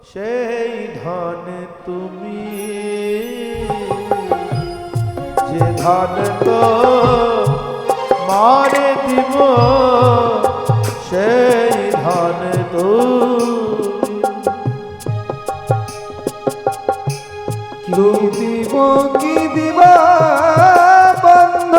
সেই ধন তুমি, যে ধন তো মারে দিব, সেই ধন কি দিব কি দিবা বন্ধ,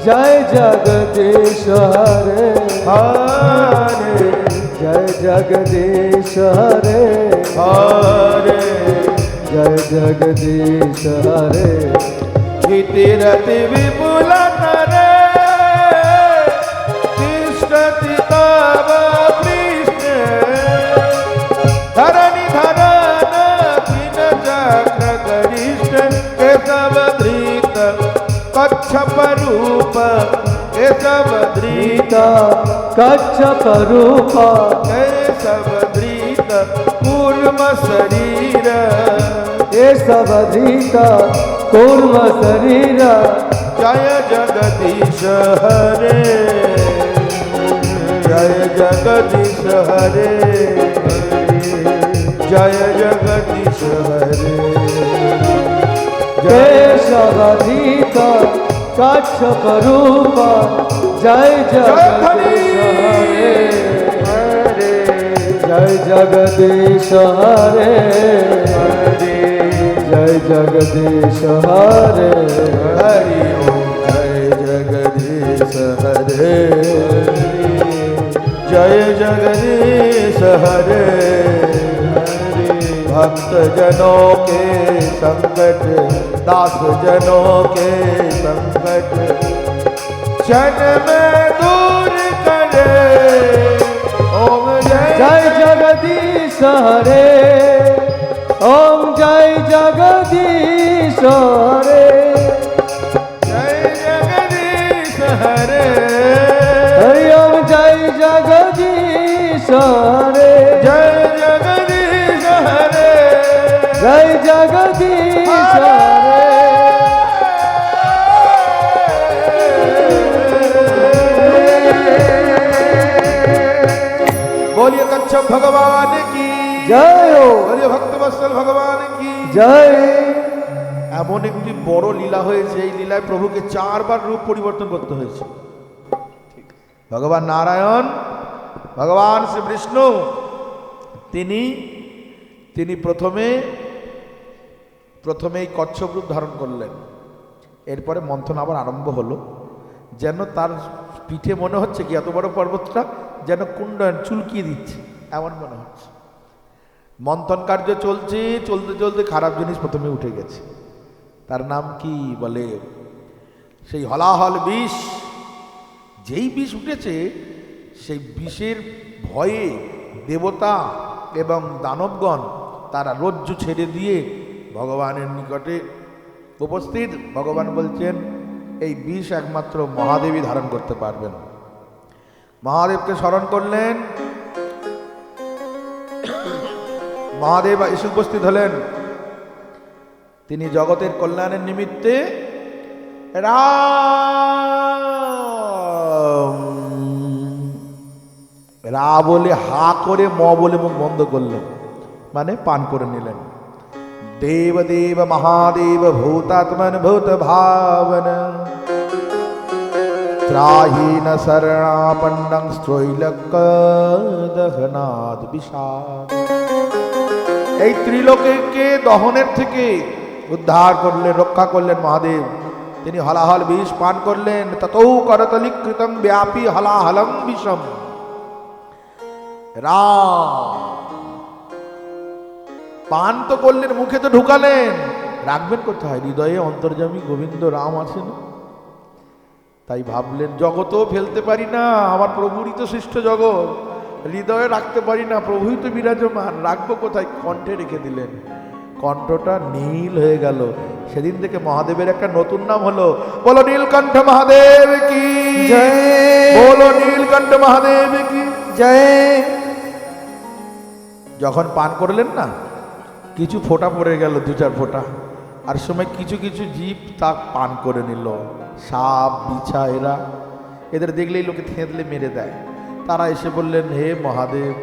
জয় জগদীশ হরে হরে, জয় জগদীশ হরে হরে জয় জগদীশ হরে। গীতিরতি বিপুল নরে তিষ্ঠতি তব কৃষ্ণ, ধরণি ধরণ কিন চক্র গরিষ্ঠ, কেশব ধৃত কচ্ছপ রূপ, কেশব ধৃত কচ্ছপ रूप केशव धृत कूर्म शरीर, केशव धृत कूर्म शरीर। जय जगदीश हरे, जय जगदीश हरे, जय जगदीश हरे। केशव धृत कच्छप रूप, जय जगदीश हरे जय जगदीश हरे जय जगदीश हरे। हरि ओम जय जगदीश हरे, जय जगदीश हरे। भक्त जनों के संकट, दास जनों के संकट क्षण में दूर करे। ओम जय जगदीश हरे, ओम जय जगदीश हरे जय जगदीश हरे, हरि ओम जय जगदीश हरे जय जगदीश हरे, जय जगदीश हरे। बोलिए कच्छप भगवान की जय हो, बोलिए भक्तवत्सल भगवान की जय। এমন একটি বড় লীলা হয়েছে, এই লীলায় প্রভুকে 4 বার রূপ পরিবর্তন করতে হয়েছে। ভগবান নারায়ণ, ভগবান শ্রী বিষ্ণু, তিনি প্রথমেই কচ্ছপ রূপ ধারণ করলেন। এরপরে মন্থন আবার আরম্ভ হলো, যেন তার পিঠে মনে হচ্ছে কি এত বড় পর্বতটা যেন কুণ্ডন চুলকিয়ে দিচ্ছে, এমন মনে হচ্ছে। মন্থন কার্য চলছে, চলতে চলতে খারাপ জিনিস প্রথমে উঠে গেছে। তার নাম কি বলে, সেই হলাহল বিষ। যেই বিষ উঠেছে, সেই বিষের ভয়ে দেবতা এবং দানবগণ তারা রজ্জু ছেড়ে দিয়ে ভগবানের নিকটে উপস্থিত। ভগবান বলছেন এই বিষ একমাত্র মহাদেবী ধারণ করতে পারবেন। মহাদেবকে স্মরণ করলেন, মহাদেব এসে উপস্থিত হলেন। তিনি জগতের কল্যাণের নিমিত্তে রা বলে হা করে ম বলে মুখ বন্ধ করলেন, মানে পান করে নিলেন। দেব দেব মহাদেব ভূতাত্মন ভূত ভাবন, ত্রাহীন শরণাপন্নং স্ত্রৈলক্য দহনাদ বিষাদ। এই ত্রিলোককে দহনের থেকে উদ্ধার করলেন, রক্ষা করলেন মহাদেব। তিনি হলাহল বিষ পান করলেন। ততৌ করতলীকৃতং ব্যাপী হলাহলং বিষম। রাম পান তো করলেন, মুখে তো ঢুকালেন, রাখবেন কোথায়? হৃদয়ে অন্তর্যামী গোবিন্দ রাম আছেন। তাই ভাবলেন জগতও ফেলতে পারি না, আমার প্রভুরই তো সৃষ্ট জগৎ, হৃদয়ে রাখতে পারি না, প্রভুই তো বিরাজমান, রাখবো কোথায়? কণ্ঠে রেখে দিলেন। কণ্ঠটা নীল হয়ে গেল। সেদিন থেকে মহাদেবের একটা নতুন নাম হলো। বলো নীলকণ্ঠ মহাদেব কি জয়, বলো নীলকণ্ঠ মহাদেব কি জয়। যখন পান করলেন না, কিছু ফোঁটা পড়ে গেল, 2-4 ফোঁটা। আর সময় কিছু কিছু জীব তা পান করে নিল। সাপ বিছা এদের দেখলেই লোকে থেঁতলে মেরে দেয়। তারা এসে বললেন, হে মহাদেব,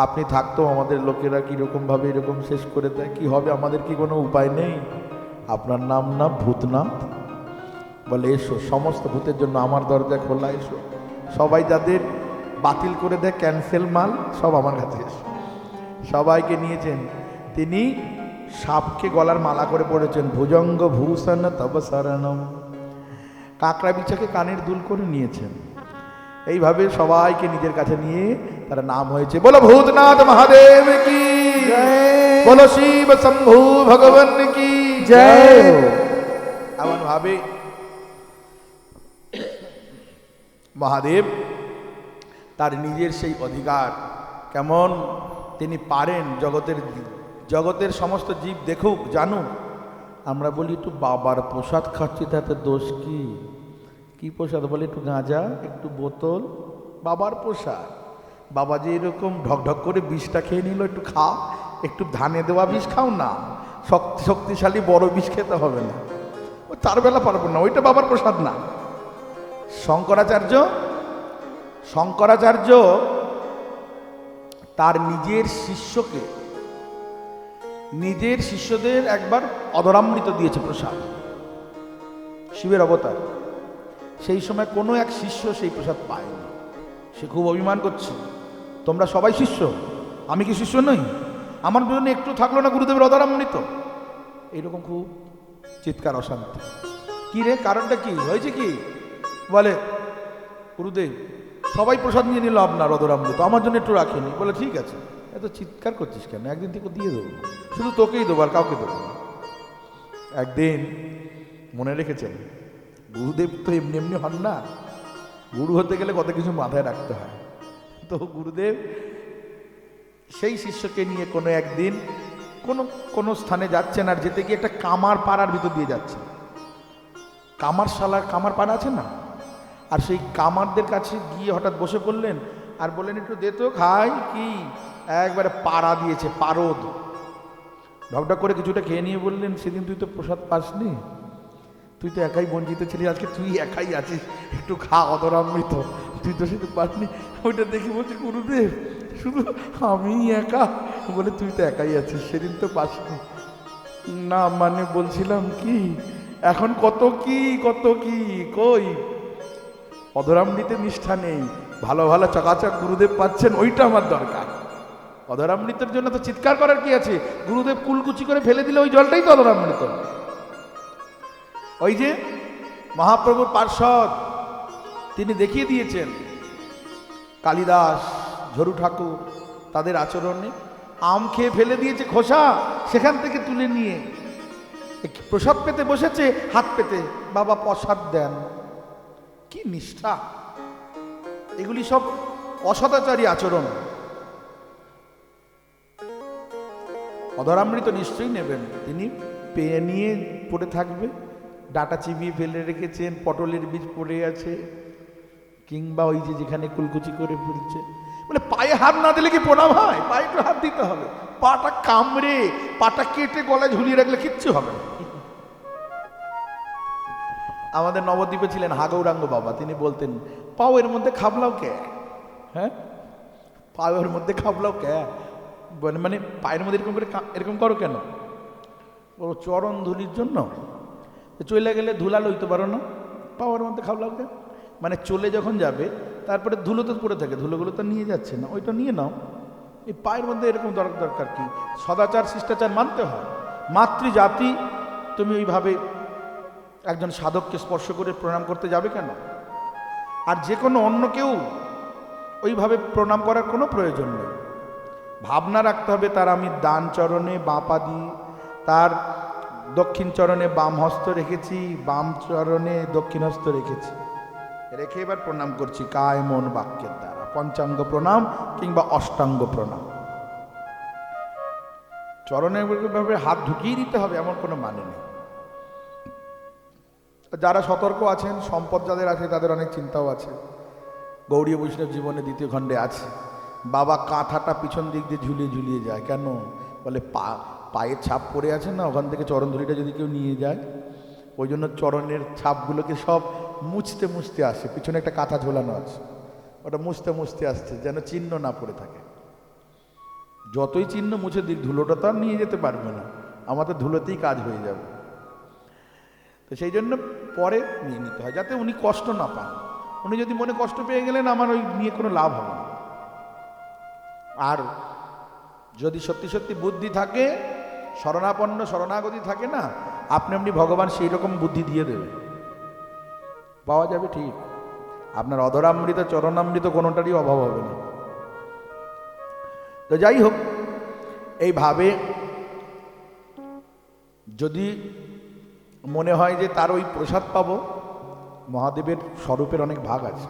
আপনি থাকতো আমাদের লোকেরা কীরকমভাবে এরকম শেষ করে দেয়, কি হবে, আমাদের কি কোনো উপায় নেই? আপনার নাম না ভূতনাথ? বলে এসো, সমস্ত ভূতের জন্য আমার দরজা খোলা, এসো। সবাই যাদের বাতিল করে দেয় ক্যান্সেল মাল, সব আমার কাছে এসো। সবাইকে নিয়েছেন। তিনি সাপকে গলার মালা করে পড়েছেন, ভুজঙ্গ ভূষণ তব শরণম। কাঁকড়া বিছাকে কানের দুল করে নিয়েছেন। এইভাবে সবাইকে নিজের কাছে নিয়ে তার নাম হয়েছে, বলো ভূতনাথ মহাদেব কি জয়। বলো শিব শম্ভু ভগবান কি জয়। এমন ভাবে মহাদেব তার নিজের সেই অধিকার, কেমন তিনি পারেন জগতের সমস্ত জীব দেখুক জানুক। আমরা বলি একটু বাবার প্রসাদ খাচ্ছি, তাতে দোষ কি? কি প্রসাদ? বলে একটু গাঁজা, একটু বোতল, বাবার প্রসাদ। বাবা যে এরকম ঢকঢক করে বিষটা খেয়ে নিল, একটু খাও, একটু ধানে দেওয়া বিষ খাও না, শক্তিশালী বড় বিষ খেতে হবে না, ও 4 বেলা পারবো না, ওইটা বাবার প্রসাদ না। শঙ্করাচার্য তার নিজের শিষ্যদের একবার অধরামৃত দিয়েছে প্রসাদ, শিবের অবতার। সেই সময় কোনো এক শিষ্য সেই প্রসাদ পায়নি। সে খুব অভিমান করছে, তোমরা সবাই শিষ্য, আমি কি শিষ্য নই? আমার জন্য একটু থাকলো না গুরুদেবের অধরামৃত? এইরকম খুব চিৎকার, অশান্তি। কি রে, কারণটা কি হয়েছে? কি বলে, গুরুদেব সবাই প্রসাদ নিয়ে নিল আপনার অধরামৃত, আমার জন্য একটু রাখেনি। বলে ঠিক আছে, এত চিৎকার করছিস কেন, একদিন থেকে দিয়ে দেবো, শুধু তোকেই দেবো, আর কাউকে দেবো না। একদিন মনে রেখেছেন, গুরুদেব তো এমনি এমনি হন না, গুরু হতে গেলে কত কিছু মাথায় রাখতে হয়। তো গুরুদেব সেই শিষ্যকে নিয়ে কোনো একদিন কোনো স্থানে যাচ্ছেন, আর যেতে গিয়ে একটা কামার পাড়ার ভিতর দিয়ে যাচ্ছেন। কামার পাড়া আছে না, আর সেই কামারদের কাছে গিয়ে হঠাৎ বসে পড়লেন আর বললেন, একটু দে তো খাই। কি একবারে পাড়া দিয়েছে, পারদ। ঢকঢক করে কিছুটা খেয়ে নিয়ে বললেন, সেদিন তুই তো প্রসাদ পাসনি, তুই তো একাই বঞ্চিত ছিলি, আজকে তুই একাই আছিস, একটু খা অধরামৃত, তুই তো সেটা পাসনি। ওইটা দেখি বলছি, গুরুদেব শুধু আমি একা? বলে তুই তো একাই আছিস, সেদিন তো পাসনি। না মানে বলছিলাম কি, এখন কত কি কই, অধরামৃতে নিষ্ঠা নেই, ভালো ভালো চকাচক গুরুদেব পাচ্ছেন, ওইটা আমার দরকার। অধরামৃতের জন্য তো চিৎকার করার কি আছে? গুরুদেব কুলকুচি করে ফেলে দিলে ওই জলটাই তো অধরামৃত। ওই যে মহাপ্রভুর পার্ষদ, তিনি দেখিয়ে দিয়েছেন, কালিদাস, ঝরু ঠাকুর, তাদের আচরণে আম খেয়ে ফেলে দিয়েছে খোসা, সেখান থেকে তুলে নিয়ে প্রসাদ পেতে বসেছে, হাত পেতে, বাবা প্রসাদ দেন। কি নিষ্ঠা! এগুলি সব অসদাচারী আচরণ। অধরামৃত নিশ্চয়ই নেবেন, তিনি পেয়ে নিয়ে পড়ে থাকবে, ডাটা চিবিয়ে ফেলে রেখেছেন, পটলের বীজ পড়ে আছে, কিংবা ওই যে যেখানে কুলকুচি করে ফেলছে। মানে পায়ে হাত না দিলে কি প্রণাম হয়? পায়ে একটু হাত দিতে হবে। পাটা কামড়ে, পাটা কেটে গলায় ঝুলিয়ে রাখলে কিচ্ছু হবে না। আমাদের নবদ্বীপে ছিলেন হাগৌরাঙ্গ বাবা, তিনি বলতেন, পাও এর মধ্যে খাবলাও কে? হ্যাঁ, পায়ের মধ্যে খাবলাও কে? মানে পায়ের মধ্যে এরকম করে এরকম করো কেন? ও চরণ ধুলির জন্য। চলে গেলে ধুলা লইতে পারো না, পাওয়ার মধ্যে খাবলাও কে? মানে চলে যখন যাবে, তারপরে ধুলো তো পড়ে থাকে, ধুলোগুলো তো নিয়ে যাচ্ছে না, ওইটা নিয়ে নাও। এই পায়ের মধ্যে এরকম দরকার কি? সদাচার শিষ্টাচার মানতে হয়। মাতৃজাতি তুমি ওইভাবে একজন সাধককে স্পর্শ করে প্রণাম করতে যাবে কেন? আর যে কোনো অন্য কেউ ওইভাবে প্রণাম করার কোনো প্রয়োজন নেই। ভাবনা রাখতে হবে, তার আমি ডান চরণে বাঁ পা দিই, তার দক্ষিণ চরণে বাম হস্ত রেখেছি, বাম চরণে দক্ষিণ হস্ত রেখেছি, রেখে এবার প্রণাম করছি কায় মন বাক্যের দ্বারা, পঞ্চাঙ্গ প্রণাম কিংবা অষ্টাঙ্গ প্রণাম। চরণে ভাবে হাত ঢুকিয়ে দিতে হবে এমন কোনো মানে নেই। যারা সতর্ক আছেন, সম্পদ যাদের আছে, তাদের অনেক চিন্তাও আছে। গৌড়ীয় বৈষ্ণব জীবনে 2য় খণ্ডে আছে, বাবা কাঁথাটা পিছন দিক দিয়ে ঝুলিয়ে যায়। কেন? বলে পায়ের ছাপ পড়ে আছে না, ওখান থেকে চরণধুলিটা যদি কেউ নিয়ে যায়, ওই জন্য চরণের ছাপগুলোকে সব মুছতে মুছতে আসে, পিছনে একটা কাঁথা ঝোলানো আছে, ওটা মুছতে মুছতে আসছে যেন চিহ্ন না পড়ে থাকে। যতই চিহ্ন মুছে দিক, ধুলোটা তো আর নিয়ে যেতে পারবে না, আমাদের ধুলোতেই কাজ হয়ে যাবে। তো সেই জন্য পরে নিয়ে নিতে হয়, যাতে উনি কষ্ট না পান। উনি যদি মনে কষ্ট পেয়ে গেলেন, আমার ওই নিয়ে কোনো লাভ হবে না। আর যদি সত্যি সত্যি বুদ্ধি থাকে, শরণাপন্ন শরণাগতি থাকে না, আপনি আপনি ভগবান সেই রকম বুদ্ধি দিয়ে দেবে, পাওয়া যাবে ঠিক। আপনার অধরামৃত চরণামৃত কোনোটারই অভাব হবে না। তো যাই হোক, এইভাবে যদি মনে হয় যে তার ওই প্রসাদ পাবো, মহাদেবের স্বরূপের অনেক ভাগ আছে।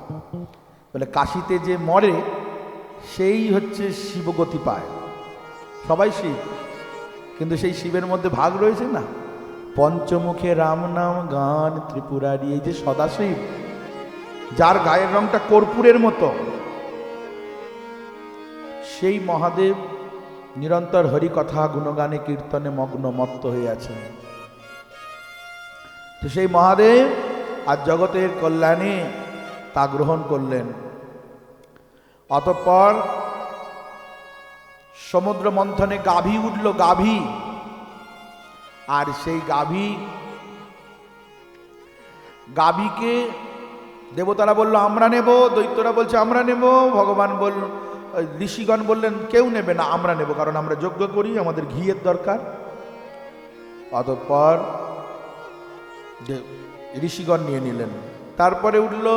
বলে কাশিতে যে মরে সেই হচ্ছে শিবগতি পায়। সবাই শিব, কিন্তু সেই শিবের মধ্যে ভাগ রয়েছে না। পঞ্চমুখে রাম নাম গান ত্রিপুরারি, এই যে সদাশিব, যার গায়ের রংটা কর্পূরের মতো, সেই মহাদেব নিরন্তর হরি কথা গুণগানে কীর্তনে মগ্ন মত্ত হয়ে আছেন। তো সেই মহাদেব আর জগতের কল্যাণে তা গ্রহণ করলেন। অতঃপর সমুদ্র মন্থনে গাভী উঠল, গাভী। আর সেই গাভীকে দেবতারা বলল আমরা নেব, দৈত্যরা বলছে আমরা নেব, ভগবান ঋষিগণ বললেন কেউ নেবে না, আমরা নেব, কারণ আমরা যজ্ঞ করি, আমাদের ঘিয়ের দরকার। অতঃপর ঋষিগণ নিয়ে নিলেন। তারপরে উঠল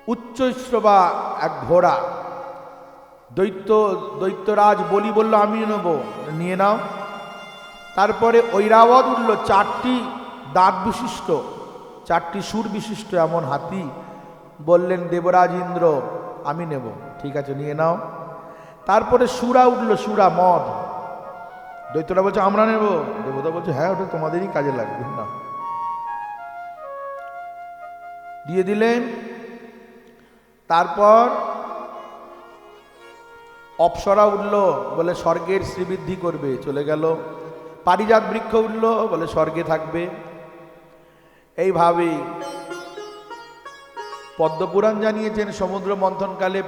উচ্চশ্রবা এক ঘোড়া, দৈত্যরাজ বলি বলল আমি নেব, নিয়ে নাও। তারপরে ঐরাবত উঠল, 4টি দাঁত বিশিষ্ট, 4টি সুর বিশিষ্ট এমন হাতি, বললেন দেবরাজ ইন্দ্র আমি নেব, ঠিক আছে নিয়ে নাও। তারপরে সুরা উঠল, সুরা মদ, দৈত্যরা বলছে আমরা নেব, দেবতা বলছে হ্যাঁ ওটা তোমাদেরই কাজে লাগবে না, দিয়ে দিলেন। তারপর অপ্সরা উঠল, বলে স্বর্গের শ্রীবৃদ্ধি করবে, চলে গেল। পারিজাত বৃক্ষ উঠল, বলে স্বর্গে থাকবে। এইভাবে পদ্মপুরাণ জানিয়েছেন সমুদ্র মন্থনকালে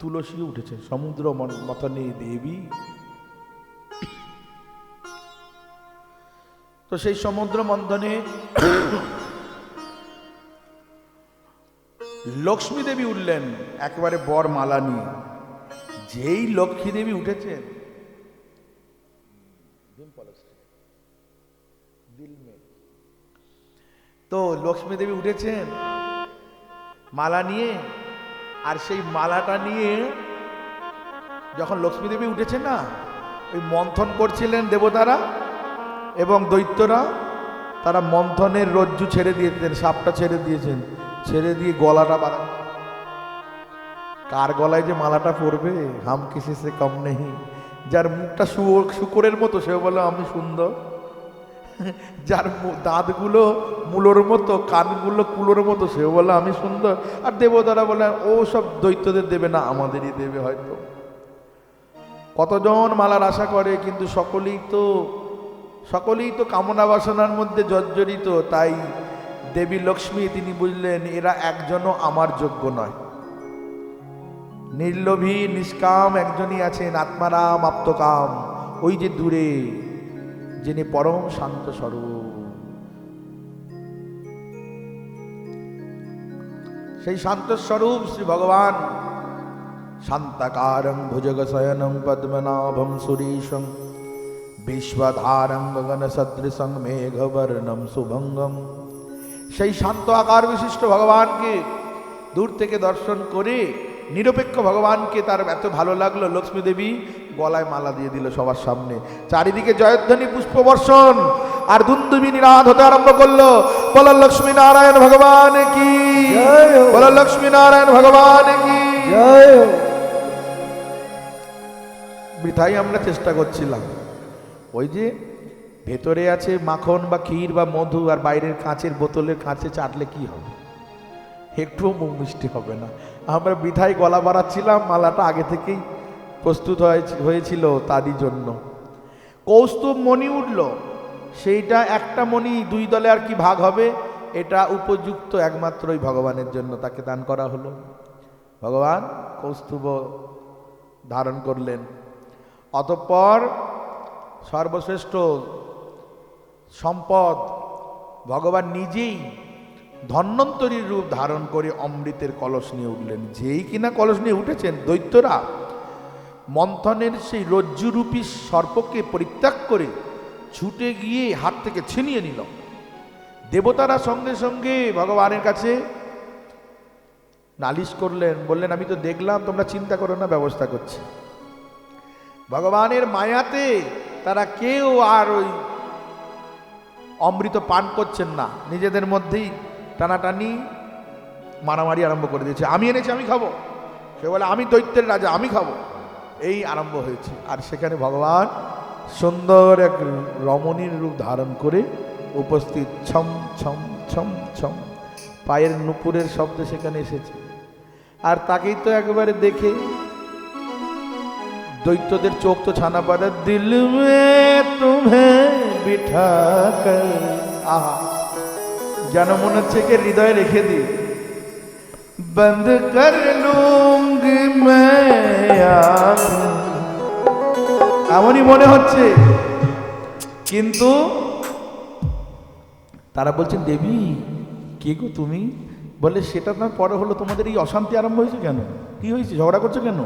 তুলসী উঠেছে, সমুদ্র মন্থনে দেবী। তো সেই সমুদ্র মন্থনে লক্ষ্মী দেবী উঠলেন একেবারে বর মালা নিয়ে। যেই লক্ষ্মী দেবী উঠেছেন, তো লক্ষ্মী দেবী উঠেছেন মালা নিয়ে, আর সেই মালাটা নিয়ে যখন লক্ষ্মী দেবী উঠেছে না, ওই মন্থন করছিলেন দেবতারা এবং দৈত্যরা, তারা মন্থনের রজ্জু ছেড়ে দিয়েছেন, সাপটা ছেড়ে দিয়েছেন, ছেড়ে দিয়ে গলাটা বাড়ান। কার গলায় যে মালাটা পড়বে, হাম কিসি সে কম নেই। যার মুখটা শুকরের মতো সে বলে আমি সুন্দর, যার দাঁতগুলো মূলোর মতো, কানগুলো কুলোর মতো সে বলে আমি সুন্দর। আর দেবতারা বলে ও সব দৈত্যদের দেবে না, আমাদেরই দেবে হয়তো। কতজন মালার আশা করে, কিন্তু সকলেই তো কামনা বাসনার মধ্যে জর্জরিত। তাই দেবী লক্ষ্মী তিনি বুঝলেন এরা একজনও আমার যোগ্য নয়। নির্লোভী নিষ্কাম একজনই আছেন, আত্মারাম আপ্তকাম, ওই যে দূরে, যিনি পরম শান্ত স্বরূপ। সেই শান্ত স্বরূপ শ্রী ভগবান শান্তাকারং ভুজগশয়নং পদ্মনাভং সুরেশং বিশ্বধারং গগন সদৃশং মেঘবর্ণম শুভঙ্গম। সেই শান্ত আকার বিশিষ্ট ভগবানকে দূর থেকে দর্শন করে নিরপেক্ষ ভগবানকে তার এত ভালো লাগলো, লক্ষ্মী দেবী গলায় মালা দিয়ে দিল সবার সামনে। চারিদিকে জয়ধ্বনি পুষ্পবর্ষণ আর দুন্দুবি নিরাধ হতে আরম্ভ করলো। বলো লক্ষ্মী নারায়ণ ভগবান কি, বলো লক্ষ্মী নারায়ণ ভগবান কি। বৃথাই আমরা চেষ্টা করছিলাম, ওই যে ভেতরে আছে মাখন বা ক্ষীর বা মধু, আর বাইরের কাঁচের বোতলের কাঁচে চাটলে কি হবে, একটুও মুখ মিষ্টি হবে না। আমরা বৃথাই গলা বাড়াচ্ছিলাম, মালাটা আগে থেকেই প্রস্তুত হয়েছিল তারই জন্য। কৌস্তুভ মণি উঠল, সেইটা একটা মণি দুই দলে আর কি ভাগ হবে, এটা উপযুক্ত একমাত্রই ভগবানের জন্য, তাকে দান করা হলো। ভগবান কৌস্তুভ ধারণ করলেন। অতঃপর সর্বশ্রেষ্ঠ সম্পদ ভগবান নিজেই ধন্বন্তরীর রূপ ধারণ করে অমৃতের কলস নিয়ে উঠলেন। যেই কিনা কলস নিয়ে উঠেছেন, দৈত্যরা মন্থনের সেই রজ্জুরূপী সর্পকে পরিত্যাগ করে ছুটে গিয়ে হাত থেকে ছিনিয়ে নিল। দেবতারা সঙ্গে সঙ্গে ভগবানের কাছে নালিশ করলেন, বললেন আমি তো দেখলাম, তোমরা চিন্তা করো না, ব্যবস্থা করছি। ভগবানের মায়াতে তারা কেউ আর ওই অমৃত পান করছেন না, নিজেদের মধ্যেই টানাটানি মারামারি আরম্ভ করে দিয়েছে। আমি এনেছি, আমি খাবো, সে বলে আমি দৈত্যের রাজা, আমি খাবো, এই আরম্ভ হয়েছে। আর সেখানে ভগবান সুন্দর এক রমণীর রূপ ধারণ করে উপস্থিত। ছম ছম ছম ছম পায়ের নুপুরের শব্দ সেখানে এসেছে। আর তাকেই তো একবারে দেখে দৈত্যদের চোখ তো ছানা পাড়া, দিল মে তুমে বিঠা কর, আহা, যেন মনে হচ্ছে কে হৃদয়ে রেখে দি। বন্ধ কর লুঙ্গি মে আঁখ, এমনই মনে হচ্ছে। কিন্তু তারা বলছেন দেবী কে গো তুমি? বলে সেটা না পরে হলো, তোমাদের এই অশান্তি আরম্ভ হয়েছে কেন? কি হয়েছে, ঝগড়া করছো কেন?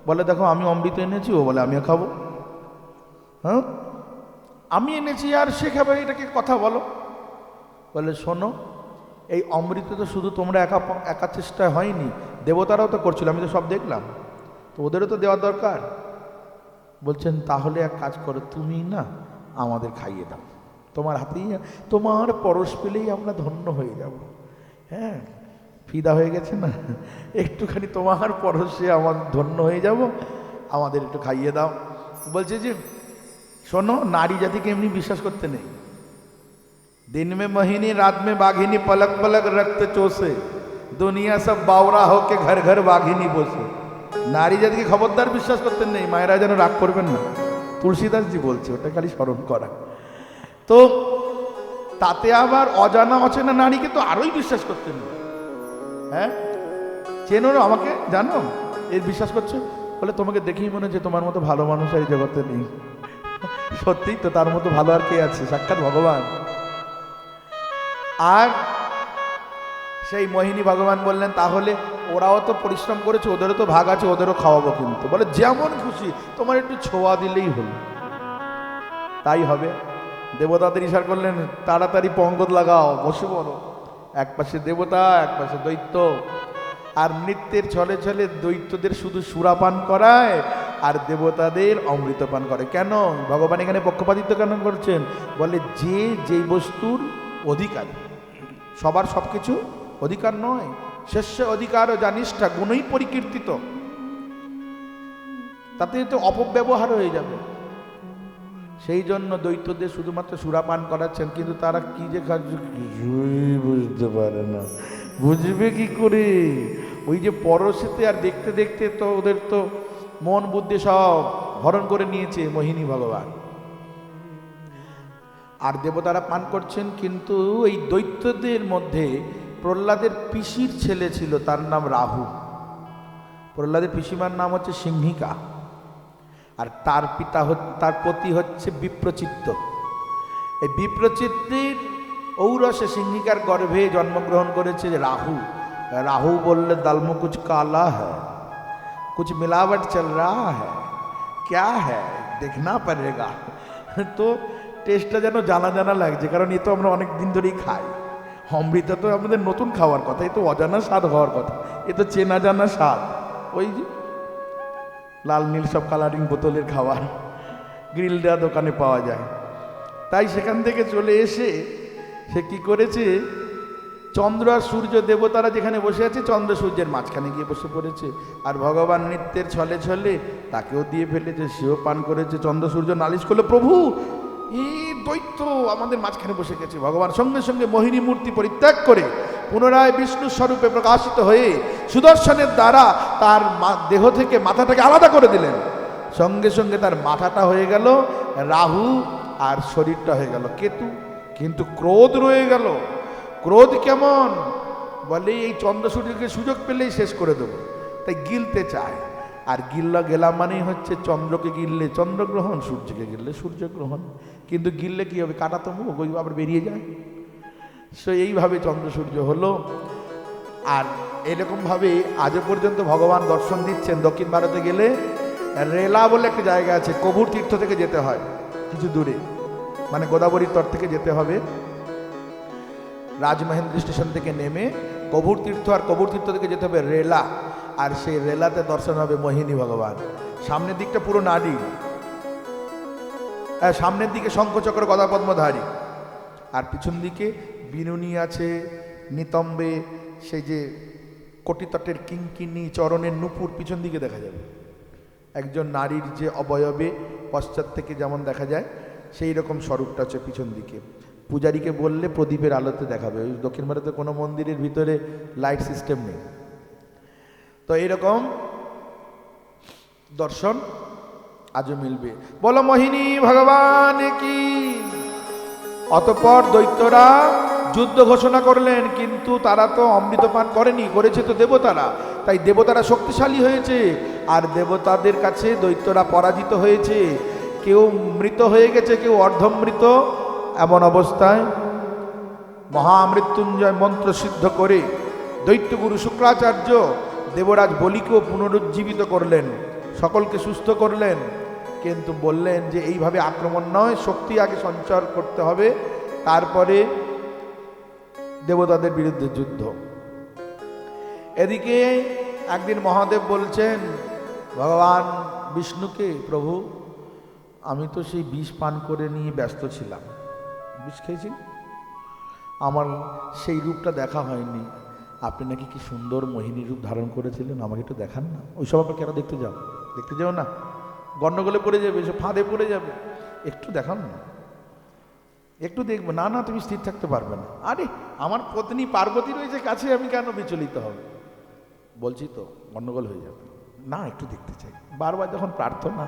বলে দেখো আমি অমৃত এনেছি, ও বলে আমিও খাবো। হ্যাঁ আমি এনেছি আর সে খাবে, এটাকে কথা বলো। বলে শোনো, এই অমৃত তো শুধু তোমরা একা চেষ্টায় হয়নি, দেবতারাও তো করছিল, আমি তো সব দেখলাম, তো ওদেরও তো দেওয়ার দরকার। বলছেন তাহলে এক কাজ করো, তুমি না আমাদের খাইয়ে দাও, তোমার হাতেই, তোমার পরশ পেলেই আমরা ধন্য হয়ে যাব। হ্যাঁ ফিদা হয়ে গেছে না, একটুখানি তোমার পরশে আমার ধন্য হয়ে যাব, আমাদের একটু খাইয়ে দাও। বলছে যে শোনো, নারী জাতিকে এমনি বিশ্বাস করতে নেই। दिन में मोहिनी, रात में बाघिनी, पलक पलक रक्त चोसे, दुनिया सब बावरा होके घर घर बाघिनी बोसे। নারী জাতিকে খবরদার বিশ্বাস করতে নেই, মায়েরা যেন রাগ করবেন না, তুলসীদাসজি বলছে, ওটা খালি স্মরণ করা। তো তাতে আবার অজানা অচেনা নারীকে তো আরোই বিশ্বাস করতে নেই। হ্যাঁ চেনো না আমাকে, জানো, এর বিশ্বাস করছো? বলে তোমাকে দেখেই মনে হচ্ছে তোমার মতো ভালো মানুষ এই জগতে নেই। সত্যিই তো, তার মতো ভালো আর কে আছে, সাক্ষাৎ ভগবান। আর সেই মোহিনী ভগবান বললেন তাহলে ওরাও তো পরিশ্রম করেছে, ওদেরও তো ভাগ আছে, ওদেরও খাওয়াবো। কিন্তু বলে যেমন খুশি, তোমার একটু ছোঁয়া দিলেই হলো। তাই হবে। দেবতাদের ইশারা করলেন তাড়াতাড়ি পঙ্গদ লাগাও, বসে পড়ো। এক পাশে দেবতা, এক পাশে দৈত্য, আর নৃত্যের ছলে ছলে দৈত্যদের শুধু সুরাপান করায় আর দেবতাদের অমৃত পান করে। কেন ভগবান এখানে পক্ষপাতিত্ব কেন করছেন? বলে যে যেই বস্তুর অধিকারী, সবার সব কিছু অধিকার নয়। শেষ্য অধিকার ও জানিষ্ঠা গুণই পরিকীর্তিত, তাতে তো অপব্যবহার হয়ে যাবে। সেই জন্য দৈত্যদের শুধুমাত্র সুরাপান করাচ্ছেন, কিন্তু তারা কি যে খাচ্ছে কিছুই বুঝতে পারে না। বুঝবে কি করে? ওই যে পরশেতে আর দেখতে দেখতে তো ওদের তো মন বুদ্ধি সব হরণ করে নিয়েছে মোহিনী ভগবান। আর দেবতারা পান করছেন। কিন্তু এই দৈত্যদের মধ্যে প্রহ্লাদের পিসির ছেলে ছিল, তার নাম রাহু। প্রহ্লাদের পিসিমার নাম হচ্ছে সিংহিকা, আর তার পিতা তার পতি হচ্ছে বিপ্রচিত্ত। এই বিপ্রচিত্তের ঔরসে সিংহিকার গর্ভে জন্মগ্রহণ করেছে রাহু। রাহু বললে দালমো কুছ কালা হ্যায়, কুছ মিলাवट चल रहा है, क्या है देखना पड़ेगा। তো টেস্টটা যেন জানা জানা লাগছে, কারণ এ তো আমরা অনেক দিন ধরেই খাই। অমৃত তো আমাদের নতুন খাওয়ার কথা, এ তো অজানা স্বাদ হওয়ার কথা, এ তো চেনা জানা স্বাদ। ওই যে লাল নীল সব কালারিং বোতলের খাবার গ্রিল দেওয়া দোকানে পাওয়া যায়। তাই সেখান থেকে চলে এসে সে কি করেছে, চন্দ্র আর সূর্য দেবতারা যেখানে বসে আছে, চন্দ্র সূর্যের মাঝখানে গিয়ে বসে পড়েছে। আর ভগবান নৃত্যের ছলে ছলে তাকেও দিয়ে ফেলেছে, সেও পান করেছে। চন্দ্র সূর্য নালিশ করলো, প্রভু এই দৈত্য আমাদের মাঝখানে বসে গেছে। ভগবান সঙ্গে সঙ্গে মোহিনী মূর্তি পরিত্যাগ করে পুনরায় বিষ্ণু স্বরূপে প্রকাশিত হয়ে সুদর্শনের দ্বারা তার দেহ থেকে মাথাটাকে আলাদা করে দিলেন। সঙ্গে সঙ্গে তার মাথাটা হয়ে গেল রাহু আর শরীরটা হয়ে গেল কেতু। কিন্তু ক্রোধ রয়ে গেল। ক্রোধ কেমন? বলে এই চন্দ্র সূর্যকে সুযোগ পেলেই শেষ করে দেবো, তাই গিলতে চায়। আর গেলাম মানেই হচ্ছে চন্দ্রকে গিললে চন্দ্রগ্রহণ, সূর্যকে গিললে সূর্যগ্রহণ। কিন্তু গিললে কি হবে? কাটা তো মুখ, ওই আবার বেরিয়ে যায়। সো এইভাবে চন্দ্র সূর্য হলো। আর এরকমভাবে আজও পর্যন্ত ভগবান দর্শন দিচ্ছেন। দক্ষিণ ভারতে গেলে রেলা বলে একটা জায়গা আছে, কবুর তীর্থ থেকে যেতে হয় কিছু দূরে, মানে গোদাবরীর তট থেকে যেতে হবে। রাজমহেন্দ্র স্টেশন থেকে নেমে কবুর তীর্থ, আর কবুর তীর্থ থেকে যেতে হবে রেলা। আর সেই রেলাতে দর্শন হবে মোহিনী ভগবান। সামনের দিকটা পুরো নারী, সামনের দিকে শঙ্খচক্র গদা পদ্মধারী, আর পিছন দিকে বিনুনি আছে, নিতম্বে সেই যে কোটিতটের কিঙ্কিনি, চরণের নুপুর পিছন দিকে দেখা যাবে। একজন নারীর যে অবয়বে পশ্চাৎ থেকে যেমন দেখা যায়, সেই রকম স্বরূপটা হচ্ছে পিছন দিকে। পূজারীকে বললে প্রদীপের আলোতে দেখাবে। ওই দক্ষিণ ভারতে কোনো মন্দিরের ভিতরে লাইট সিস্টেম নেই। তো এইরকম দর্শন আজও মিলবে। বলো মোহিনী ভগবান কি। অতঃপর দৈত্যরা যুদ্ধ ঘোষণা করলেন, কিন্তু তারা তো অমৃতপান করেনি, করেছে তো দেবতারা। তাই দেবতারা শক্তিশালী হয়েছে, আর দেবতাদের কাছে দৈত্যরা পরাজিত হয়েছে। কেউ মৃত হয়ে গেছে, কেউ অর্ধমৃত। এমন অবস্থায় মহামৃত্যুঞ্জয় মন্ত্র সিদ্ধ করে দৈত্যগুরু শুক্রাচার্য দেবরাজ বলিকেও পুনরুজ্জীবিত করলেন, সকলকে সুস্থ করলেন। কিন্তু বললেন যে এইভাবে আক্রমণ নয়, শক্তি আগে সঞ্চার করতে হবে, তারপরে দেবতাদের বিরুদ্ধে যুদ্ধ। এদিকে একদিন মহাদেব বলছেন ভগবান বিষ্ণুকে, প্রভু আমি তো সেই বিষ পান করে নিয়ে ব্যস্ত ছিলাম, বিষ খেয়েছি, আমার সেই রূপটা দেখা হয়নি। আপনি নাকি কি সুন্দর মোহিনী রূপ ধারণ করেছিলেন, আমাকে একটু দেখান না। ওইসব আপনার কেন দেখতে যাও? দেখতে যাও না, গণ্ডগোলে পড়ে যাবে, এসব ফাঁদে পড়ে যাবে। একটু দেখান না, একটু দেখবো। না না, তুমি স্থির থাকতে পারবে না। আরে আমার পত্নী পার্বতী রয়েছে কাছে, আমি কেন বিচলিত হব? বলছি তো গণ্ডগোল হয়ে যাবে। না, একটু দেখতে চাই। বারবার যখন প্রার্থনা,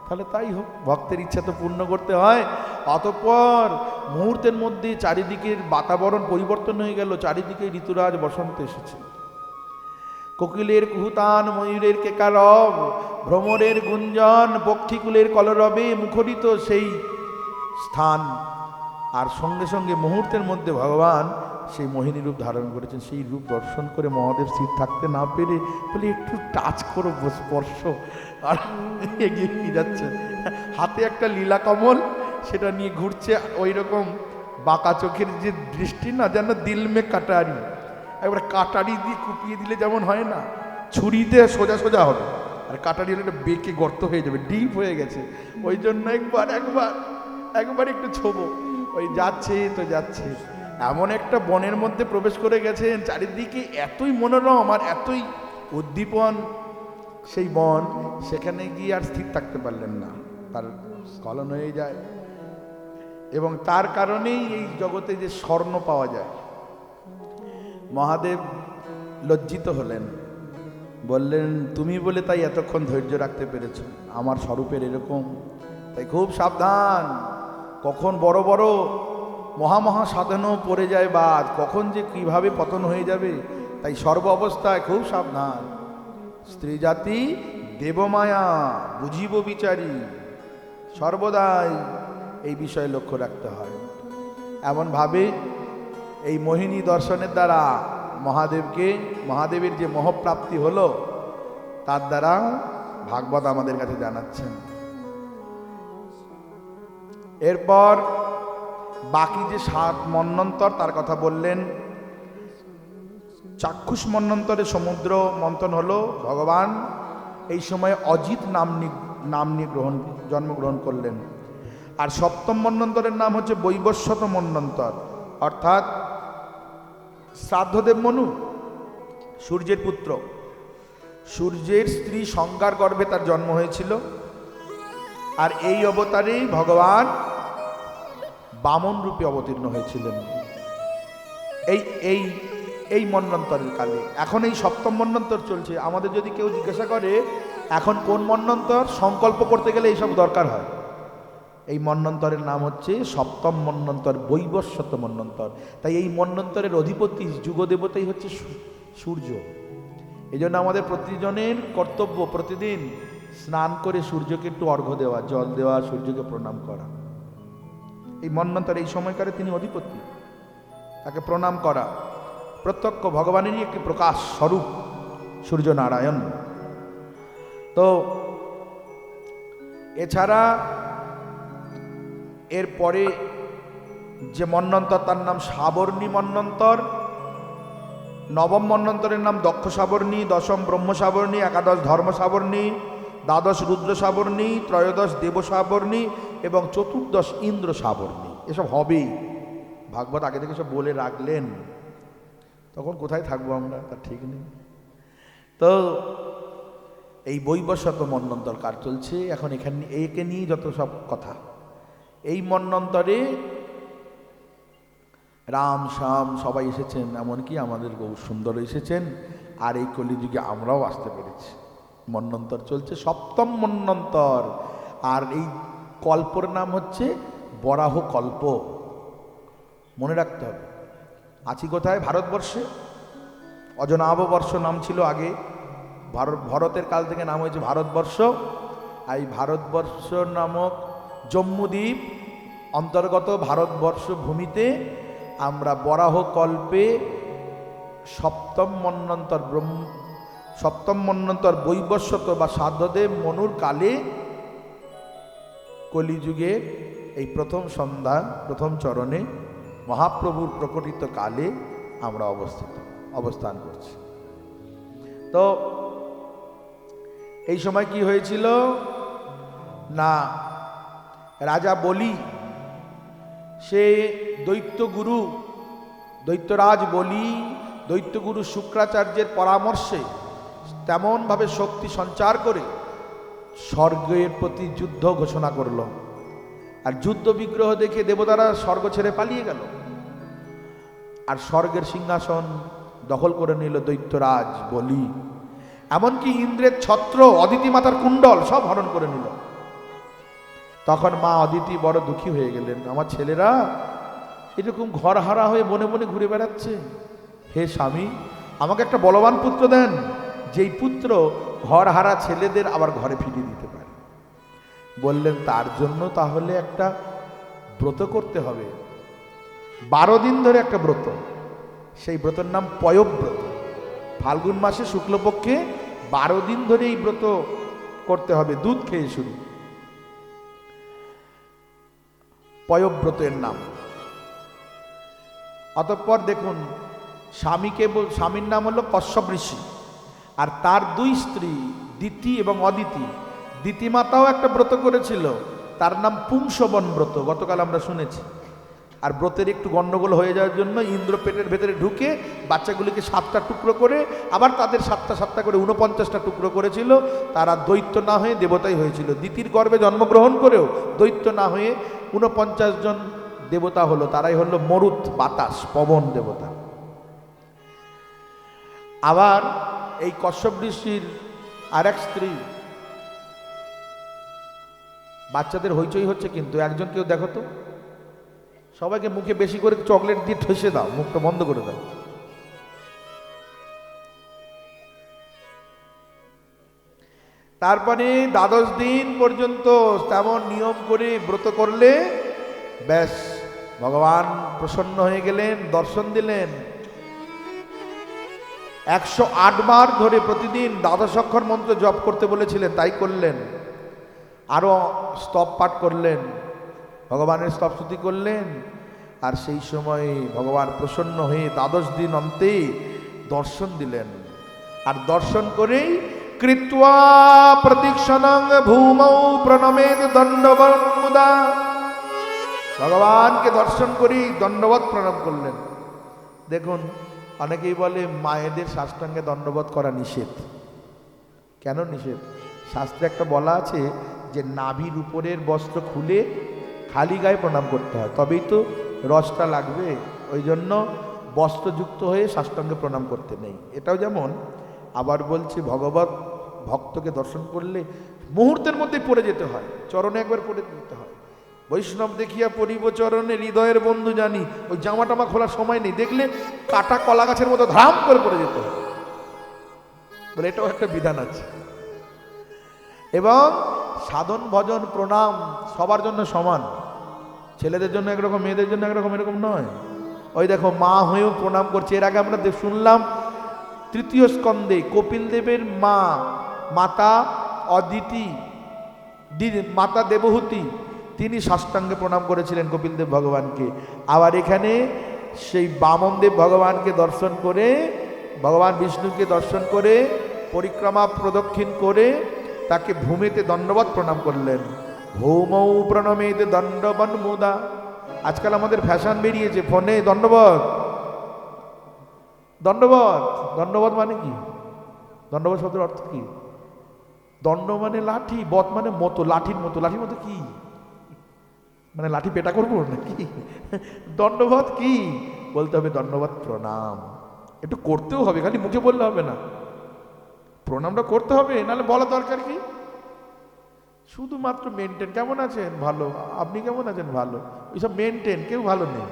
তাহলে তাই হোক, ভক্তের ইচ্ছা তো পূর্ণ করতে হয়। অতঃপর মুহূর্তের মধ্যে চারিদিকের বাতাবরণ পরিবর্তন হয়ে গেল। চারিদিকে ঋতুরাজ বসন্ত এসেছে। কোকিলের কুহুতান, ময়ূরের কেকারব, ভ্রমরের গুঞ্জন, পক্ষীকুলের কলরবে মুখরিত সেই স্থান। আর সঙ্গে সঙ্গে মুহূর্তের মধ্যে ভগবান সেই মোহিনী রূপ ধারণ করেছেন। সেই রূপ দর্শন করে মহাদেব স্থির থাকতে না পেরে বলে একটু টাচ করো, স্পর্শ। আর এগিয়ে নিয়ে যাচ্ছে, হাতে একটা লীলা কমল, সেটা নিয়ে ঘুরছে। ওই রকম বাঁকা চোখের যে দৃষ্টি না, যেন দিল মে কাটারি। একবার কাটারি দিয়ে কুপিয়ে দিলে যেমন হয় না, ছুরিতে সোজা সোজা হবে, আর কাটারি হলে একটা বেঁকে গর্ত হয়ে যাবে, ডিপ হয়ে গেছে। ওই জন্য একবার একটু ছোবো। ওই যাচ্ছে তো যাচ্ছে, এমন একটা বনের মধ্যে প্রবেশ করে গেছেন, চারিদিকে এতই মনোরম আর এতই উদ্দীপন সেই বন, সেখানে গিয়ে আর স্থির থাকতে পারলেন না, তার স্খলন হয়ে যায়। এবং তার কারণেই এই জগতে যে স্বর্ণ পাওয়া যায়। মহাদেব লজ্জিত হলেন, বললেন তুমি বলে তাই এতক্ষণ ধৈর্য রাখতে পেরেছ, আমার স্বরূপের এরকম। তাই খুব সাবধান, কখন বড় বড় মহামহা সাধনও পড়ে যায় বাদ, কখন যে কিভাবে পতন হয়ে যাবে। তাই সর্ব অবস্থায় খুব সাবধান। স্ত্রী জাতি দেবমায়া বুঝিব বিচারী, সর্বদাই এই বিষয়ে লক্ষ্য রাখতে হয়। এমনভাবে এই মোহিনী দর্শনের দ্বারা মহাদেবের যে মোহপ্রাপ্তি হলো, তার দ্বারা ভাগবত আমাদের কাছে জানাচ্ছেন। এরপর বাকি যে 7 মন্বন্তর তার কথা বললেন। চাক্ষুষ মন্বন্তরে সমুদ্র মন্থন হলো, ভগবান এই সময় অজিত নাম নিয়ে জন্মগ্রহণ করলেন। আর 7ম মন্বন্তরের নাম হচ্ছে বৈবস্বত মন্বন্তর, অর্থাৎ শ্রাদ্ধদেব মনু, সূর্যের পুত্র, সূর্যের স্ত্রী সংজ্ঞার গর্ভে তার জন্ম হয়েছিল। আর এই অবতারেই ভগবান বামন রূপে অবতীর্ণ হয়েছিলেন। এই এই মন্বন্তরের কালে। এখন এই সপ্তম মন্বন্তর চলছে। আমাদের যদি কেউ জিজ্ঞাসা করে এখন কোন মন্বন্তর, সংকল্প করতে গেলে এইসব দরকার হয়। এই মন্বন্তরের নাম হচ্ছে সপ্তম মন্বন্তর, বৈবস্বত মন্বন্তর। তাই এই মন্বন্তরের অধিপতি যুগদেবতাই হচ্ছে সূর্য। এই জন্য আমাদের প্রতিজনের কর্তব্য প্রতিদিন স্নান করে সূর্যকে একটু অর্ঘ্য দেওয়া, জল দেওয়া, সূর্যকে প্রণাম করা। এই মন্বন্তর এই সময়কালে তিনি অধিপতি, তাকে প্রণাম করা প্রত্যক্ষ ভগবানেরই একটি প্রকাশ স্বরূপ সূর্য নারায়ণ। তো এছাড়া এরপরে যে মন্বন্তর তার নাম সাবর্ণী মন্বন্তর। নবম মন্বন্তরের নাম দক্ষ সাবর্ণী, দশম ব্রহ্ম সাবর্ণী, একাদশ ধর্ম সাবর্ণী, দ্বাদশ রুদ্র সাবর্ণী, ত্রয়োদশ দেব সাবর্ণী এবং চতুর্দশ ইন্দ্র সাবর্ণী। এসব হবেই, ভাগবত আগে থেকে সব বলে রাখলেন, তখন কোথায় থাকবো আমরা তার ঠিক নেই। তো এই বৈবস্বত মন্বন্তর কার চলছে এখন, এখানে একে নিয়ে যত সব কথা। এই মন্বন্তরে রাম শ্যাম সবাই এসেছেন, এমনকি আমাদের গৌর সুন্দর এসেছেন, আর এই কলিযুগে আমরাও আসতে পেরেছি। মন্বন্তর চলছে সপ্তম মন্বন্তর, আর এই কল্পর নাম হচ্ছে বরাহ কল্প। মনে রাখতে হবে। আছি কোথায়? ভারতবর্ষে। অজনাভ বর্ষ নাম ছিল আগে, ভরতের কাল থেকে নাম হয়েছে ভারতবর্ষ। এই ভারতবর্ষ নামক জম্মুদ্বীপ অন্তর্গত ভারতবর্ষ ভূমিতে আমরা বরাহ কল্পে সপ্তম মন্বন্তর বৈবস্বত বা সাধ্যদেব মনুর কালে, কলিযুগে এই প্রথম সন্ধ্যা প্রথম চরণে মহাপ্রভুর প্রকটিত কালে আমরা অবস্থান করছি। তো এই সময় কি হয়েছিল না, রাজা বলি সে দৈত্যরাজ বলি দৈত্যগুরু শুক্রাচার্যের পরামর্শে তেমনভাবে শক্তি সঞ্চার করে স্বর্গের প্রতি যুদ্ধ ঘোষণা করল। আর যুদ্ধ বিগ্রহ দেখে দেবতারা স্বর্গ ছেড়ে পালিয়ে গেল, আর স্বর্গের সিংহাসন দখল করে নিল দৈত্যরাজ বলি। এমনকি ইন্দ্রের ছত্র, অদিতি মাতার কুণ্ডল সব হরণ করে নিল। তখন মা অদিতি বড় দুঃখী হয়ে গেলেন, আমার ছেলেরা এরকম ঘর হারা হয়ে বনে বনে ঘুরে বেড়াচ্ছে। হে স্বামী, আমাকে একটা বলবান পুত্র দেন, যেই পুত্র ঘর হারা ছেলেদের আবার ঘরে ফিরিয়ে দিতে পারে। বললেন তার জন্য তাহলে একটা ব্রত করতে হবে, 12 দিন ধরে একটা ব্রত। সেই ব্রতের নাম পয়ব্রত। ফাল্গুন মাসে শুক্লপক্ষে 12 দিন ধরে এই ব্রত করতে হবে, দুধ খেয়ে শুরু। পয়ব্রতের নাম। অতঃপর দেখুন, স্বামীর নাম হলো কশ্যপ ঋষি, আর তার 2 স্ত্রী দিতি এবং অদিতি। দিতি মাতাও একটা ব্রত করেছিল, তার নাম পুংসবন ব্রত, গতকাল আমরা শুনেছি। আর ব্রতের একটু গন্ডগোল হয়ে যাওয়ার জন্য ইন্দ্র পেটের ভেতরে ঢুকে বাচ্চাগুলিকে 7টা টুকরো করে, আবার তাদের 7টা করে 49টা টুকরো করেছিল। তারা দৈত্য না হয়ে দেবতাই হয়েছিল। দিতির গর্ভে জন্মগ্রহণ করেও দৈত্য না হয়ে 49 জন দেবতা হলো। তারাই হলো মরুত, বাতাস, পবন দেবতা। আবার এই কশ্যপ ঋষির আর এক স্ত্রী, বাচ্চাদের হইচই হচ্ছে কিন্তু একজন কেউ দেখো তো, সবাইকে মুখে বেশি করে চকলেট দিয়ে ঠসে দাও, মুখটা বন্ধ করে দাও। তারপরে 12 দিন পর্যন্ত তেমন নিয়ম করে ব্রত করলে ব্যাস ভগবান প্রসন্ন হয়ে গেলেন, দর্শন দিলেন। 108 বার ধরে প্রতিদিন 12 অক্ষর মন্ত্র জপ করতে বলেছিলেন, তাই করলেন। আরো স্তব পাঠ করলেন, ভগবানের স্তবস্তুতি করলেন। আর সেই সময় ভগবান প্রসন্ন হয়ে 12 দিন অন্তে দর্শন দিলেন। আর দর্শন করেই কৃত্বা প্রদীক্ষণং ভূমৌ প্রণমেদ দণ্ডবৎ মুদা, ভগবানকে দর্শন করেই দণ্ডবৎ প্রণাম করলেন। দেখুন, অনেকেই বলে মায়েদের সাষ্টাঙ্গে দণ্ডবৎ করা নিষেধ। কেন নিষেধ? শাস্ত্রে একটা বলা আছে যে নাভির উপরের বস্ত্র খুলে খালি গায়ে প্রণাম করতে হয়, তবেই তো রসটা লাগবে। ওই জন্য বস্ত্রযুক্ত হয়ে সাষ্টাঙ্গে প্রণাম করতে নেই। এটাও যেমন, আবার বলছি, ভগবত ভক্তকে দর্শন করলে মুহূর্তের মধ্যে পড়ে যেতে হয়, চরণে একবার পড়ে যেতে হয়। বৈষ্ণব দেখিয়া পড়িব চরণে, হৃদয়ের বন্ধু জানি। ওই জামা টামা খোলার সময় নেই, দেখলে কাটা কলা গাছের মতো ধাম করে পড়ে যেতে হয় বলে, এটাও একটা বিধান আছে। এবং সাধন ভজন প্রণাম সবার জন্য সমান, ছেলেদের জন্য একরকম, মেয়েদের জন্য একরকম, এরকম নয়। ওই দেখো, মা হয়েও প্রণাম করছে। এর আগে আমরা শুনলাম তৃতীয় স্কন্ধে কপিল দেবের মা, মাতা অদিতি, মাতা দেবহূতি, তিনি সাষ্টাঙ্গে প্রণাম করেছিলেন কপিল দেব ভগবানকে। আবার এখানে সেই বামনদেব ভগবানকে দর্শন করে, ভগবান বিষ্ণুকে দর্শন করে, পরিক্রমা প্রদক্ষিণ করে তাকে ভূমিতে দণ্ডবত প্রণাম করলেন। ভৌমৌ প্রণমেতে দণ্ডবন মুদা। আজকাল আমাদের ফ্যাশন বেরিয়েছে, ফোনে দণ্ডবত, দণ্ডবত। দণ্ডবত মানে কি? দণ্ডবত শব্দের অর্থ কি? দণ্ড মানে লাঠি, বত মানে মতো, লাঠির মতো। লাঠির মতো কি মানে? লাঠি পেটা করবো নাকি? দণ্ডবত কি বলতে হবে? দণ্ডবত প্রণাম। একটু করতেও হবে, খালি মুখে বললে হবে না, প্রণামটা করতে হবে, নাহলে বলা দরকার কি? শুধুমাত্র মেনটেন। কেমন আছেন? ভালো। আপনি কেমন আছেন? ভালো। ওইসব মেনটেন, কেউ ভালো নেই,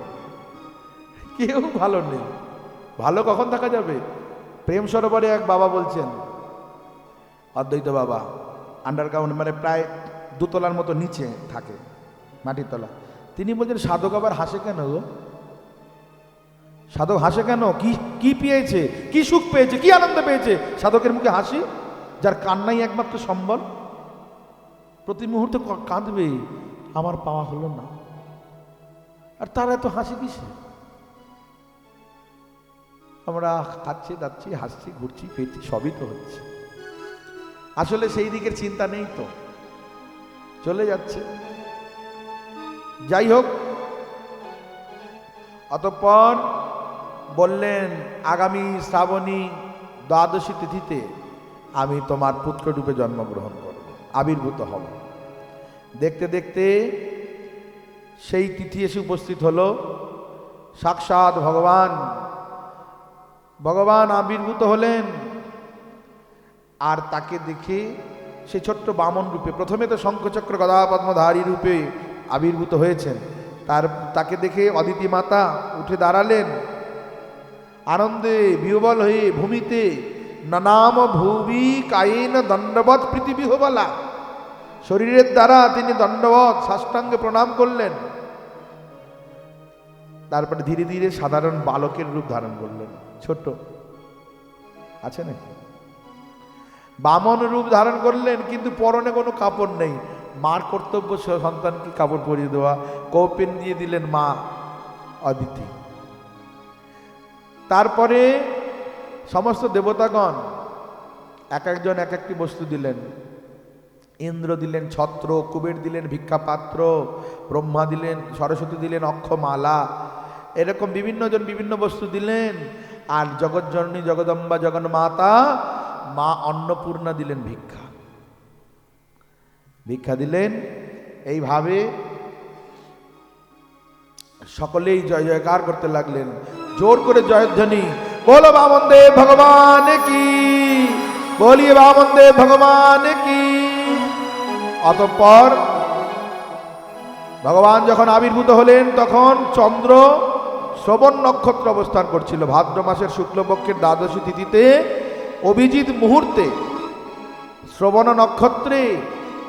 কেউ ভালো নেই। ভালো কখন থাকা যাবে? প্রেম সরোবরে এক বাবা বলছেন, অদ্বৈত বাবা, আন্ডারগ্রাউন্ড, মানে প্রায় 2 তলার মতো নিচে থাকে, মাটির তলা। তিনি বলছেন, সাধক আবার হাসে কেন গো? সাধক হাসে কেন? কি পেয়েছে? কি সুখ পেয়েছে? কি আনন্দ পেয়েছে? সাধকের মুখে হাসি, যার কান্নাই একমাত্র সম্বল। প্রতি মুহূর্তে কাঁদবে, আমার পাওয়া হলো না। আর তার এত হাসি কিসে? আমরা খাচ্ছি, দাচ্ছি, হাসছি, ঘুরছি, ফিরছি, সবই তো হচ্ছে। আসলে সেই দিকের চিন্তা নেই তো, চলে যাচ্ছে। যাই হোক, অতঃপর বললেন, আগামী শ্রাবণী দ্বাদশী তিথিতে আমি তোমার পুত্ররূপে জন্মগ্রহণ করব, আবির্ভূত হব। দেখতে দেখতে সেই তিথি এসে উপস্থিত হলো। সাক্ষাৎ ভগবান আবির্ভূত হলেন। আর তাকে দেখে সে ছোট্ট বামন রূপে, প্রথমে তো শঙ্খচক্র গদা পদ্মধারী রূপে আবির্ভূত হয়েছেন। তাকে দেখে অদিতি মাতা উঠে দাঁড়ালেন, আনন্দে বিহ্বল হয়ে ভূমিতে নানাম ভূমি কায়েন দণ্ডবৎ পৃথিবীহবলা, শরীরের দ্বারা তিনি দণ্ডবৎ সাষ্টাঙ্গে প্রণাম করলেন। তারপরে ধীরে ধীরে সাধারণ বালকের রূপ ধারণ করলেন, ছোট আছে নাকি? বামন রূপ ধারণ করলেন, কিন্তু পরনে কোনো কাপড় নেই। মার কর্তব্য সন্তানকে কাপড় পরিয়ে দেওয়া, কৌপিন দিয়ে দিলেন মা অদিতি। তারপরে সমস্ত দেবতাগণ এক একজন এক একটি বস্তু দিলেন। ইন্দ্র দিলেন ছত্র, কুবের দিলেন ভিক্ষাপাত্র, ব্রহ্মা দিলেন, সরস্বতী দিলেন অক্ষমালা, এরকম বিভিন্ন জন বিভিন্ন বস্তু দিলেন। আর জগৎজননী জগদম্বা জগন্মাতা মা অন্নপূর্ণা দিলেন ভিক্ষা দিলেন। এইভাবে সকলেই জয় জয়কার করতে লাগলেন, জোর করে জয়ধ্বনি, বলো বামনদেব ভগবান কি, বলিয়ে বামনদেব ভগবান কি। অতঃপর ভগবান যখন আবির্ভূত হলেন, তখন চন্দ্র শ্রবণ নক্ষত্র অবস্থান করছিল। ভাদ্র মাসের শুক্লপক্ষের দ্বাদশী তিথিতে অভিজিৎ মুহূর্তে শ্রবণ নক্ষত্রে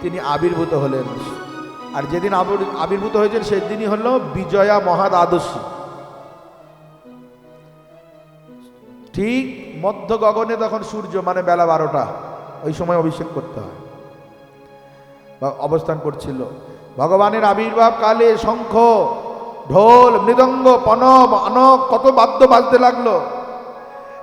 তিনি আবির্ভূত হলেন। আর যেদিন আবির্ভূত হয়েছেন সেদিনই হল বিজয়া মহাদ্বাদশী। ঠিক মধ্য গগনে তখন সূর্য, মানে বেলা 12টা, ওই সময় অভিষেক করতে হয়, অবস্থান করছিল। ভগবানের আবির্ভাব কালে শঙ্খ, ঢোল, মৃদঙ্গ, পনব, অনক, কত বাদ্য বাজতে লাগলো।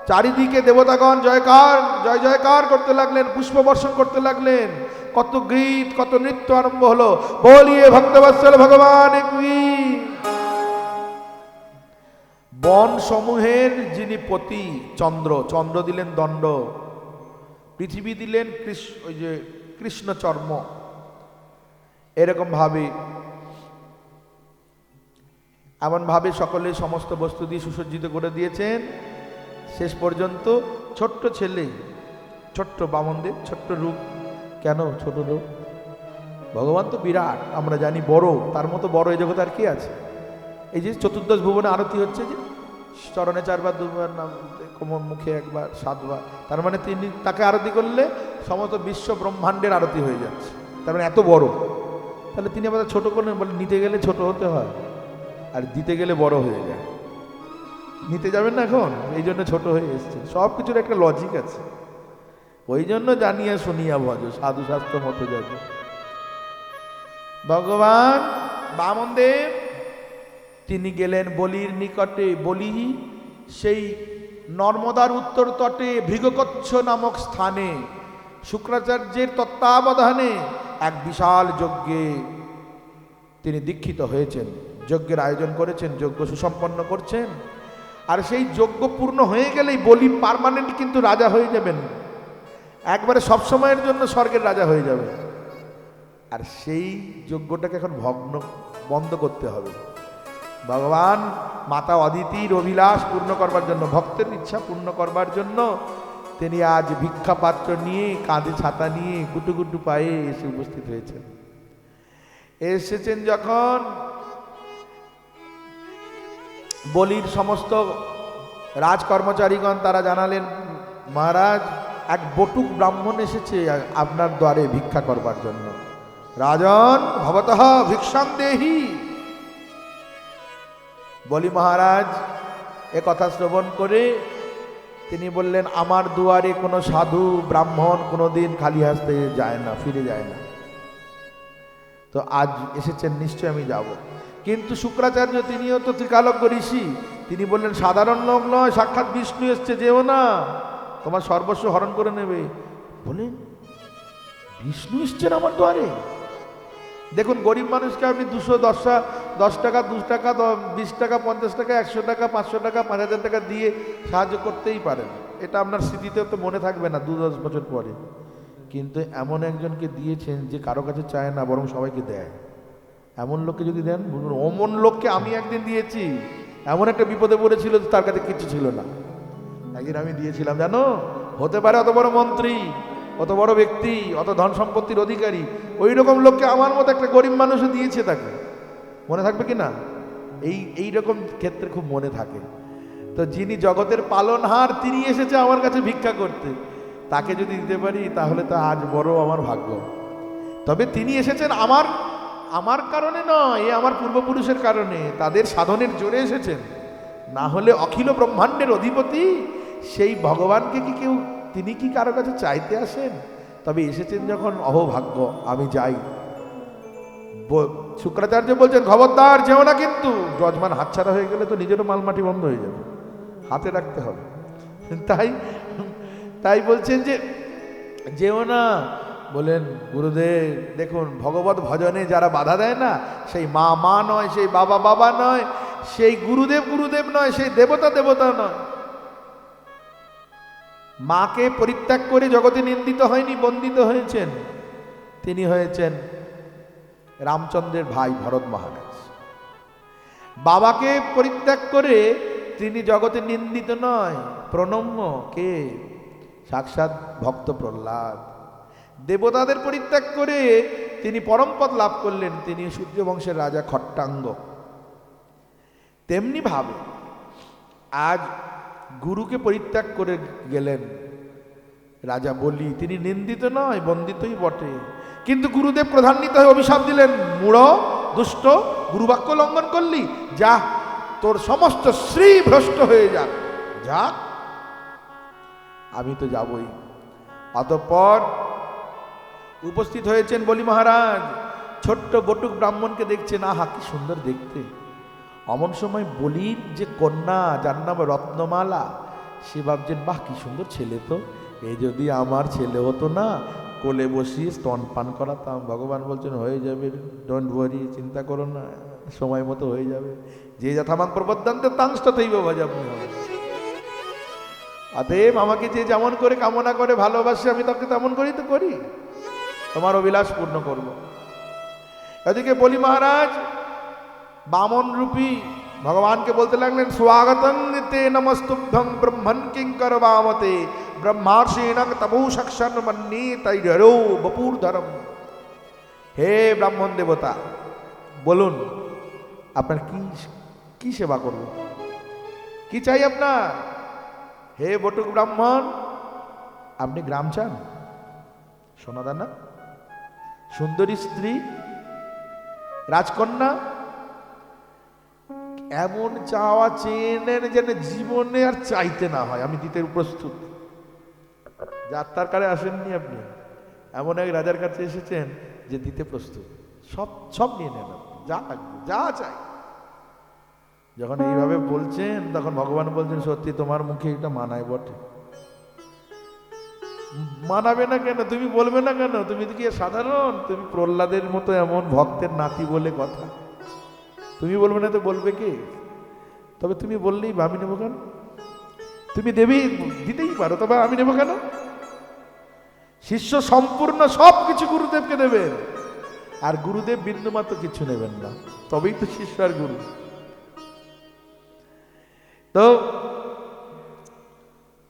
চারিদিকে দেবতাগণ জয়কার জয় জয়কার করতে লাগলেন, পুষ্প বর্ষণ করতে লাগলেন, কত গীত, কত নৃত্য আরম্ভ হলো। বলিয়ে ভক্তবৎসল ভগবান কি। বন সমূহের যিনি পতি চন্দ্র, চন্দ্র দিলেন দণ্ড, পৃথিবী দিলেন ওই যে কৃষ্ণ চর্ম। এরকম ভাবে এমনভাবে সকলে সমস্ত বস্তু দিয়ে সুসজ্জিত করে দিয়েছেন। শেষ পর্যন্ত ছোট্ট ছেলে, ছোট্ট বামনদের ছোট্ট রূপ। কেন ছোট রূপ? ভগবান তো বিরাট, আমরা জানি বড়, তার মতো বড় এই জগতে আর কি আছে? এই যে চতুর্দশ ভুবনে আরতি হচ্ছে, যে চরণে 4 বার 2 বার, নাম কোমর মুখে 1 বার 7 বার, তার মানে তিনি তাকে আরতি করলে সমস্ত বিশ্ব ব্রহ্মাণ্ডের আরতি হয়ে যাচ্ছে। তার মানে এত বড়। তাহলে তিনি আমাদের ছোট করলেন, বলে নিতে গেলে ছোট হতে হয় আর দিতে গেলে বড় হয়ে যায়। নিতে যাবেন না এখন, এই জন্য ছোট হয়ে এসছে। সব কিছুর একটা লজিক আছে। ওই জন্য জানিয়া শুনিয়া ভজ, সাধু শাস্ত্র মতো যাবে। ভগবান বামনদেব তিনি গেলেন বলির নিকটে। বলি সেই নর্মদার উত্তর তটে ভৃগকচ্ছ নামক স্থানে শুক্রাচার্যের তত্ত্বাবধানে এক বিশাল যজ্ঞে তিনি দীক্ষিত হয়েছেন। যজ্ঞের আয়োজন করেছেন, যজ্ঞ সুসম্পন্ন করছেন। আর সেই যজ্ঞ পূর্ণ হয়ে গেলেই বলি পার্মানেন্ট কিন্তু রাজা হয়ে যাবেন, একবারে সবসময়ের জন্য স্বর্গের রাজা হয়ে যাবে। আর সেই যজ্ঞটাকে এখন বন্ধ করতে হবে। ভগবান মাতা অদিতির অভিলাষ পূর্ণ করবার জন্য, ভক্তের ইচ্ছা পূর্ণ করবার জন্য তিনি আজ ভিক্ষা পাত্র নিয়ে, কাঁধে ছাতা নিয়ে, গুটু গুটু পায়ে এসে উপস্থিত হয়েছেন। এসেছেন যখন, বলির সমস্ত রাজকর্মচারীগণ তারা জানালেন, মহারাজ এক বটুক ব্রাহ্মণ এসেছে আপনার দ্বারে ভিক্ষা করবার জন্য। রাজন ভবতঃ ভিক্ষাং দেহি। বলি মহারাজ এ কথা শ্রবণ করে তিনি বললেন, আমার দুয়ারে কোনো সাধু ব্রাহ্মণ কোনোদিন খালি হাতে যায় না, ফিরে যায় না। তো আজ এসেছেন, নিশ্চয় আমি যাব। কিন্তু শুক্রাচার্য তিনিও তো ত্রিকালজ্ঞ ঋষি, তিনি বললেন, সাধারণ লোক নয়, সাক্ষাৎ বিষ্ণু এসছে, যেও না, তোমার সর্বস্ব হরণ করে নেবে। বলেন বিষ্ণু এসছেন আমার দ্বারে? দেখুন, গরিব মানুষকে আপনি 10 টাকা, 2 টাকা, 20 টাকা, 50 টাকা, 100 টাকা, 500 টাকা, 5000 টাকা দিয়ে সাহায্য করতেই পারেন। এটা আপনার স্মৃতিতেও তো মনে থাকবে না 2-10 বছর পরে। কিন্তু এমন একজনকে দিয়েছেন যে কারো কাছে চায় না, বরং সবাইকে দেয়। এমন লোককে যদি দেন, বলুন, অমন লোককে আমি একদিন দিয়েছি। এমন একটা বিপদে পড়েছিল, তার কাছে কিছু ছিল না, একদিন আমি দিয়েছিলাম। জানো, হতে পারে অত বড় মন্ত্রী, অত বড় ব্যক্তি, অত ধন সম্পত্তির অধিকারী, ওই রকম লোককে আমার মতো একটা গরিব মানুষও দিয়েছে। তাকে মনে থাকবে কি না? এই রকম ক্ষেত্রে খুব মনে থাকে। তো যিনি জগতের পালনহার, তিনি এসেছে আমার কাছে ভিক্ষা করতে, তাকে যদি দিতে পারি তাহলে তো আজ বড় আমার ভাগ্য। তবে তিনি এসেছেন আমার কারণে নয়, এ আমার পূর্বপুরুষের কারণে, তাদের সাধনের জোরে এসেছেন। না হলে অখিল ব্রহ্মাণ্ডের অধিপতি সেই ভগবানকে কি কেউ, তিনি কি কারো কাছে চাইতে আসেন? তবে এসেছেন যখন, অহোভাগ্য, আমি যাই। শুক্রাচার্য বলছেন, খবরদার যেও না, কিন্তু যজমান হাতছাড়া হয়ে গেলে তো নিজেরও মালমাটি বন্ধ হয়ে যাবে, হাতে রাখতে হবে। তাই বলছেন যে যেও না। বলেন, গুরুদেব দেখুন, ভগবত ভজনে যারা বাধা দেয় না, সেই মা নয়, সেই বাবা নয়, সেই গুরুদেব নয়, সেই দেবতা নয়। মাকে পরিত্যাগ করে জগতে নিন্দিত হয়নি, বন্দিত হয়েছেন। তিনি হয়েছেন রামচন্দ্রের ভাই ভরত মহারাজ। বাবাকে পরিত্যাগ করে তিনি জগতে নিন্দিত নয়, প্রণম্য। কে? সাক্ষাৎ ভক্ত প্রহ্লাদ। দেবতাদের পরিত্যাগ করে তিনি পরমপদ লাভ করলেন, তিনি সূর্যবংশের রাজা খট্টাঙ্গ। তেমনি ভাবে আজ গুরুকে পরিত্যাগ করে গেলেন রাজা বলি, তিনি নিন্দিত নয়, বন্দিতই বটে। কিন্তু গুরুদেব ক্রধান্বিত হয়ে অভিশাপ দিলেন, মূঢ় দুষ্ট, গুরুবাক্য লঙ্ঘন করলি, যা, তোর সমস্ত শ্রী ভ্রষ্ট হয়ে যাক, যা। আমি তো যাবই। অতঃপর উপস্থিত হয়েছেন বলি মহারাজ, ছোট্ট বটুক ব্রাহ্মণকে দেখছেন, আহা কি সুন্দর দেখতে। অমন সময় বলির যে কন্যা, যার নাম রত্নমালা, সে ভাবছেন, বাহ কি সুন্দর ছেলে, তো এই যদি আমার ছেলে হতো না, কোলে বসিয়ে স্তনপান করাতাম। ভগবান বলছেন, হয়ে যাবে, ডোন্ট ওয়ারি, চিন্তা করো না, সময় মতো হয়ে যাবে। যে যথামাং প্রবদ্ধান্তে তাংস্তথৈব ভজামি হবে। অতএব আমাকে যে যেমন করে কামনা করে, ভালোবাসে, আমি তাকে তেমন করেই তো করি, তোমার অভিলাষ পূর্ণ করব। এদিকে বলি মহারাজ বামন রূপী ভগবানকে বলতে লাগলেন, স্বাগতং তে নমস্তুভ্যং ব্রহ্মণ কিঙ্কর বামতে ব্রহ্মার্ষিণং তপৌষক্ষণ মন্যে তৈরো বপুরধরম। হে ব্রাহ্মণ দেবতা, বলুন আপনার কি সেবা করব, কি চাই আপনার? হে বটুক ব্রাহ্মণ, আপনি গ্রাম চান, সোনাদানা, সুন্দরী স্ত্রী, রাজকন্যা, এমন চাওয়া চেয়ে নেন যেন জীবনে আর চাইতে না হয়, আমি দিতে প্রস্তুত। যাত্রার কারে আসেননি আপনি, এমন এক রাজার কাছে এসেছেন যে দিতে প্রস্তুত, সব সব নিয়ে নেন আপনি, যা লাগবে যা চাই। যখন এইভাবে বলছেন তখন ভগবান বলছেন, সত্যি তোমার মুখে এটা মানায় বটে। মানাবে না কেন, তুমি বলবে না কেন? তুমি কি সাধারণ? তুমি প্রহ্লাদের মতো এমন ভক্তের নাতি বলে কথা, তুমি বলবে না তো বলবে কে? তবে তুমি বললেই আমি নেবো কেন? তুমি দেবী দিতেই পারো, তবে আমি নেবো কেন? শিষ্য সম্পূর্ণ সব কিছু গুরুদেবকে দেবেন, আর গুরুদেব বিন্দুমাত্র কিছু নেবেন না, তবেই তো শিষ্য আর গুরু। তো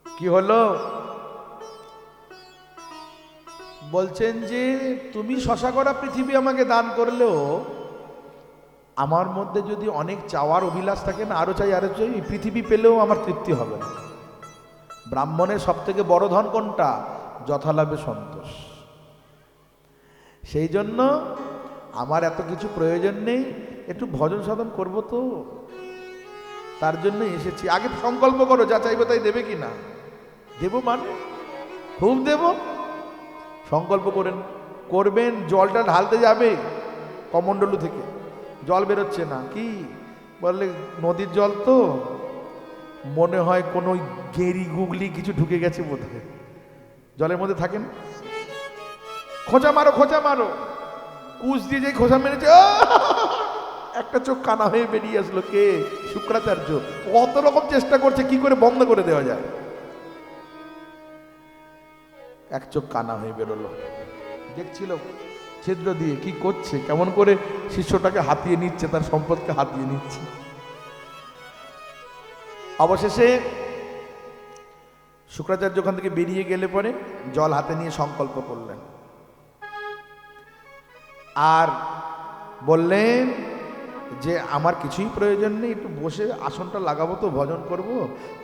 কি হলো? বলছেন যে তুমি শশা করা পৃথিবী আমাকে দান করলেও আমার মধ্যে যদি অনেক চাওয়ার অভিলাষ থাকে না, আরো চাই আরো চাই, পৃথিবী পেলেও আমার তৃপ্তি হবে না। ব্রাহ্মণের সব থেকে বড় ধন কোনটা? যথালাভে সন্তোষ। সেই জন্য আমার এত কিছু প্রয়োজন নেই, একটু ভজন সাধন করবো, তো তার জন্য এসেছি। আগে সংকল্প করো, যা চাইবে তাই দেবে কিনা। দেবো মানে খুব দেব, সংকল্প করেন করবেন। জলটা ঢালতে যাবে কমণ্ডলু থেকে, জল বেরোচ্ছে না, কি বললে? নদীর জল তো মনে হয় কোনো গেরি গুগলি কিছু ঢুকে গেছে বোধ হয়, জলের মধ্যে থাকেন। খোঁচা মারো খোঁচা মারো, কুচ দিয়ে যে খোঁচা মেরেছে, একটা চোখ কানা হয়ে বেরিয়ে আসলো। কে? শুক্রাচার্য। কত রকম চেষ্টা করছে কি করে বন্ধ করে দেওয়া যায়, এক চোখ কানা হয়ে বেরোলো। দেখছিল ছিদ্র দিয়ে কি করছে, কেমন করে শিষ্যটাকে হাতিয়ে নিচ্ছে, তার সম্পদকে হাতিয়ে নিচ্ছে। অবশেষে শুক্রাচার্য ওখান থেকে বেরিয়ে গেলে পরে জল হাতে নিয়ে সংকল্প করলেন আর বললেন যে আমার কিছুই প্রয়োজন নেই, একটু বসে আসনটা লাগাবো তো, ভজন করব,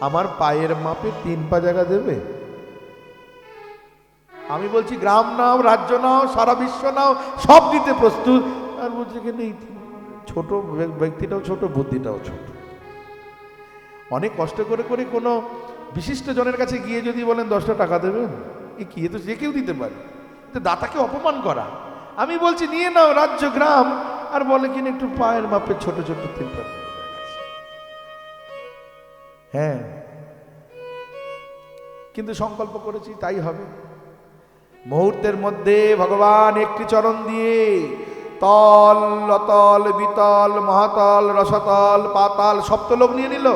আমার পায়ের মাপে 3 পা জায়গা দেবে। আমি বলছি গ্রাম নাও, রাজ্য নাও, সারা বিশ্ব নাও, সব দিতে প্রস্তুত। আর বলছে কি নেই, ছোট ব্যক্তিটাও ছোট, বুদ্ধিটাও ছোট। অনেক কষ্ট করে করে কোনো বিশিষ্ট জনের কাছে গিয়ে যদি বলেন 10টা টাকা দেবেন, এ কি? এ তো যে কেউ দিতে পারে, দাতাকে অপমান করা। আমি বলছি নিয়ে নাও রাজ্য গ্রাম, আর বলে কিনা একটু পায়ের মাপে ছোট ছোট 3 পা। হ্যাঁ, কিন্তু সংকল্প করেছি তাই হবে। মুহূর্তের মধ্যে ভগবান একটি চরণ দিয়ে তল, অতল, বিতল, মহাতল, রসতল, পাতাল সপ্তলোক নিয়ে নিল,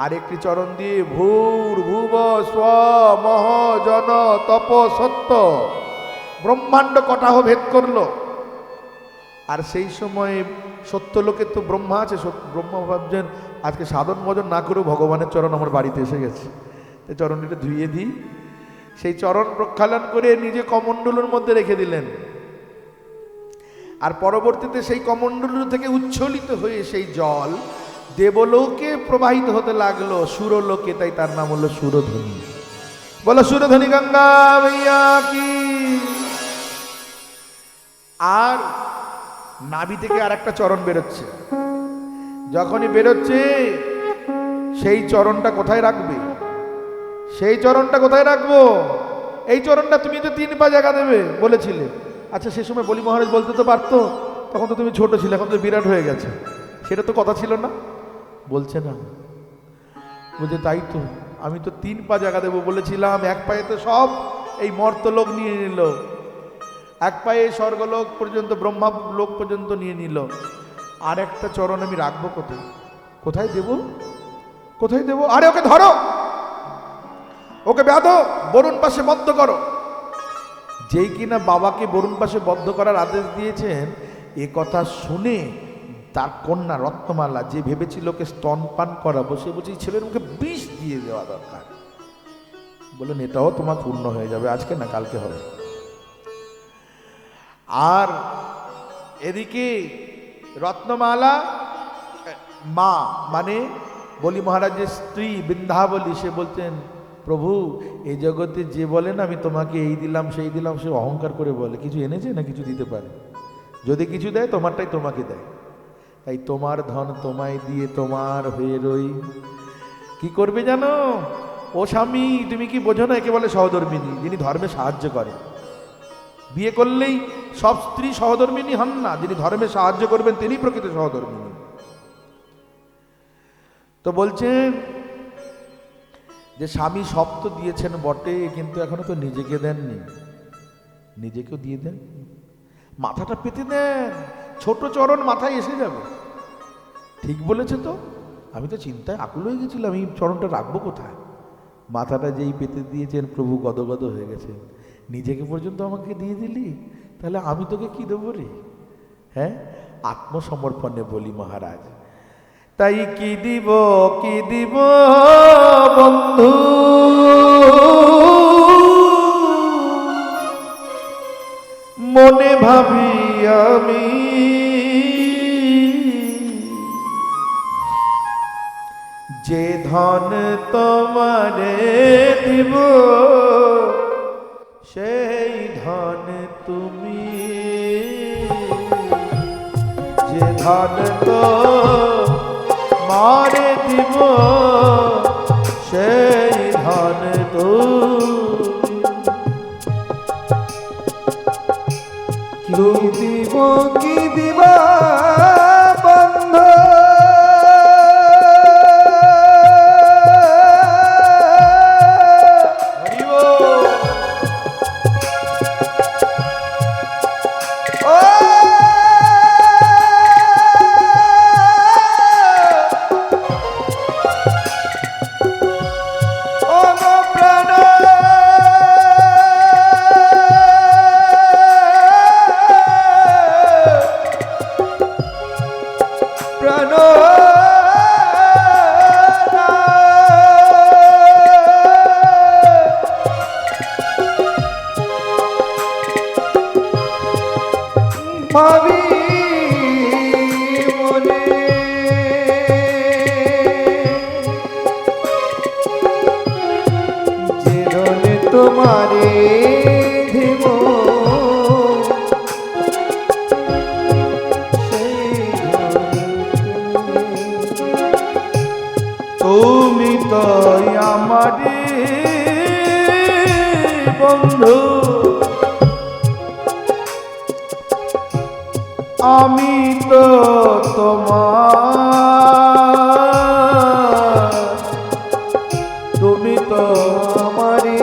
আর একটি চরণ দিয়ে ভূর ভুব স্ব মহ জন তপ সত্য ব্রহ্মাণ্ড কটাহ ভেদ করলো। আর সেই সময় সত্যলোকে তো ব্রহ্মা আছে, ব্রহ্মা ভাবছেন আজকে সাধন ভজন না করেও ভগবানের চরণ আমার বাড়িতে এসে গেছে, এই চরণটিকে ধুইয়ে দিই। সেই চরণ প্রক্ষালন করে নিজে কমণ্ডলুর মধ্যে রেখে দিলেন, আর পরবর্তীতে সেই কমণ্ডলু থেকে উচ্ছ্বলিত হয়ে সেই জল দেবলোকে প্রবাহিত হতে লাগলো, সুরলোকে, তাই তার নাম হলো সুরধ্বনি। বলো সুরধ্বনি গঙ্গা মাইয়া কি। আর নাভি থেকে আর একটা চরণ বেরোচ্ছে, যখনই বেরোচ্ছে সেই চরণটা কোথায় রাখবে? সেই চরণটা কোথায় রাখবো? এই চরণটা তুমি তো 3 পা জায়গা দেবে বলেছিলে। আচ্ছা, সে সময় বলি মহারাজ বলতে তো পারতো, তখন তো তুমি ছোট ছিলে, এখন তো বিরাট হয়ে গেছে, সেটা তো কথা ছিল না। বলছে না, বলছে তাই তো, আমি তো 3 পা জায়গা দেবো বলেছিলাম, 1 পায়ে তো সব এই মর্তলোক নিয়ে নিল, 1 পায়ে স্বর্গলোক পর্যন্ত, ব্রহ্মা লোক পর্যন্ত নিয়ে নিল, আর একটা চরণ আমি রাখবো কোথায়? কোথায় দেব? কোথায় দেব? আরে ওকে ধরো, ওকে বেঁধো, বরুণ পাশে বদ্ধ করো। যেই কিনা বাবাকে বরুণ পাশে বদ্ধ করার আদেশ দিয়েছেন, এ কথা শুনে তার কন্যা রত্নমালা যে ভেবেছিল ওকে স্তনপান করাবো, সে বলছে এই ছেলের মুখে বিষ দিয়ে দেওয়া দরকার। বললেন এটাও তোমার পূর্ণ হয়ে যাবে, আজকে না কালকে হবে। আর এদিকে রত্নমালা মা মানে বলি মহারাজের স্ত্রী বৃন্দাবলী, সে বলতেন প্রভু এই জগতে যে বলেন আমি তোমাকে এই দিলাম সেই দিলাম, সে অহংকার করে বলে, কিছু এনেছে না কিছু দিতে পারে, যদি কিছু দেয় তোমারটাই তোমাকে দেয়। তাই তোমার ধন তোমায় দিয়ে তোমার হয়ে রই। কি করবে জানো ও স্বামী, তুমি কি বোঝো না, একে বলে সহধর্মিনী, যিনি ধর্মে সাহায্য করে। বিয়ে করলেই সব স্ত্রী সহধর্মিনী হন না, যিনি ধর্মে সাহায্য করবেন তিনি প্রকৃত সহধর্মিনী। তো বলছেন যে স্বামী সব তো দিয়েছেন বটে, কিন্তু এখনো তো নিজেকে দেননি, নিজেকেও দিয়ে দেন, মাথাটা পেতে দেন, ছোট চরণ মাথায় এসে যাবে। ঠিক বলেছে তো, আমি তো চিন্তায় আকুল হয়ে গেছিলাম এই চরণটা রাখবো কোথায়। মাথাটা যেই পেতে দিয়েছেন প্রভু গদগদ হয়ে গেছেন, নিজেকে পর্যন্ত আমাকে দিয়ে দিলি, তাহলে আমি তোকে কি দেবো রে। হ্যাঁ, আত্মসমর্পণে বলি মহারাজ। তাই কি দিব বন্ধু, মনে ভাবি আমি, যে ধন তোমারে দিব সেই ধন তুমি, যে ধন তো মারে দিব সেই ধন তো। কি দিব বন্ধ, ভাবি মনে যে ধনে তোমারে দিব সেই তুমি তো আমারি বন্ধু, আমি তো তোমার, তুমি তো আমারি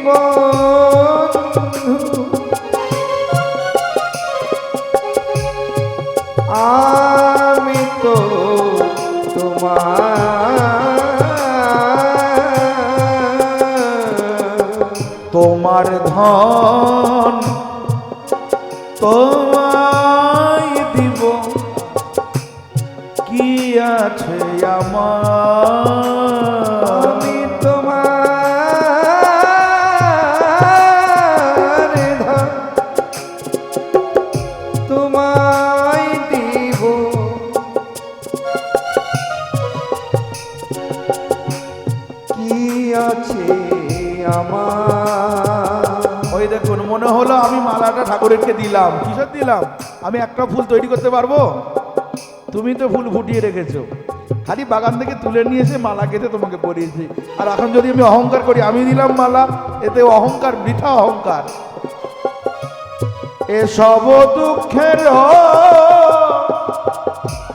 বন্ধু, আমি তো তোমার ধন তোমায় দিব, কি আছে আমার, আমি তোমার ধন তোমায় দিব, কি আছে আমার। ওই দেখুন মনে হলো আমি মালাটা ঠাকুরকে দিলাম, কিসের দিলাম, আমি একটা ফুল তৈরি করতে পারবো, তুমি তো ফুল ফুটিয়ে রেখেছো, খালি বাগান থেকে তুলে নিয়ে এসে মালা গেঁথে তোমাকে পরিয়েছি। আর এখন যদি আমি অহংকার করি আমি দিলাম মালা, এতে অহংকার, বৃথা অহংকার। এসব দুঃখের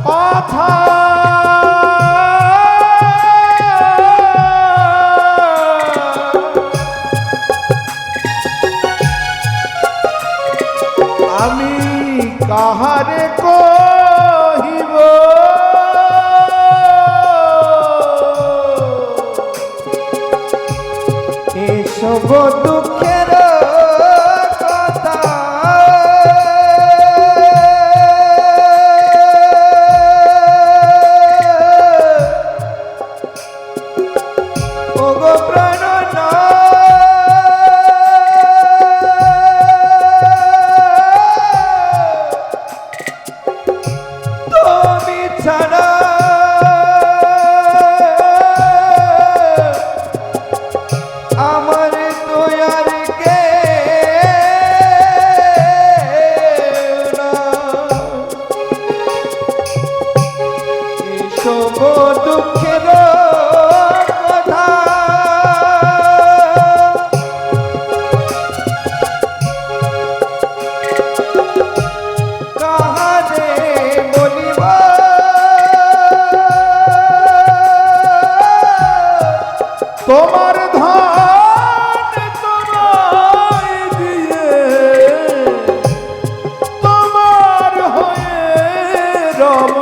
কথা আমি কাহারে কহিব, এসব দুঃখের কথা তবু দুঃখের কথা কাহারে বলিব তোমার ধান তোমায় দিয়ে তোমার হয়ে রব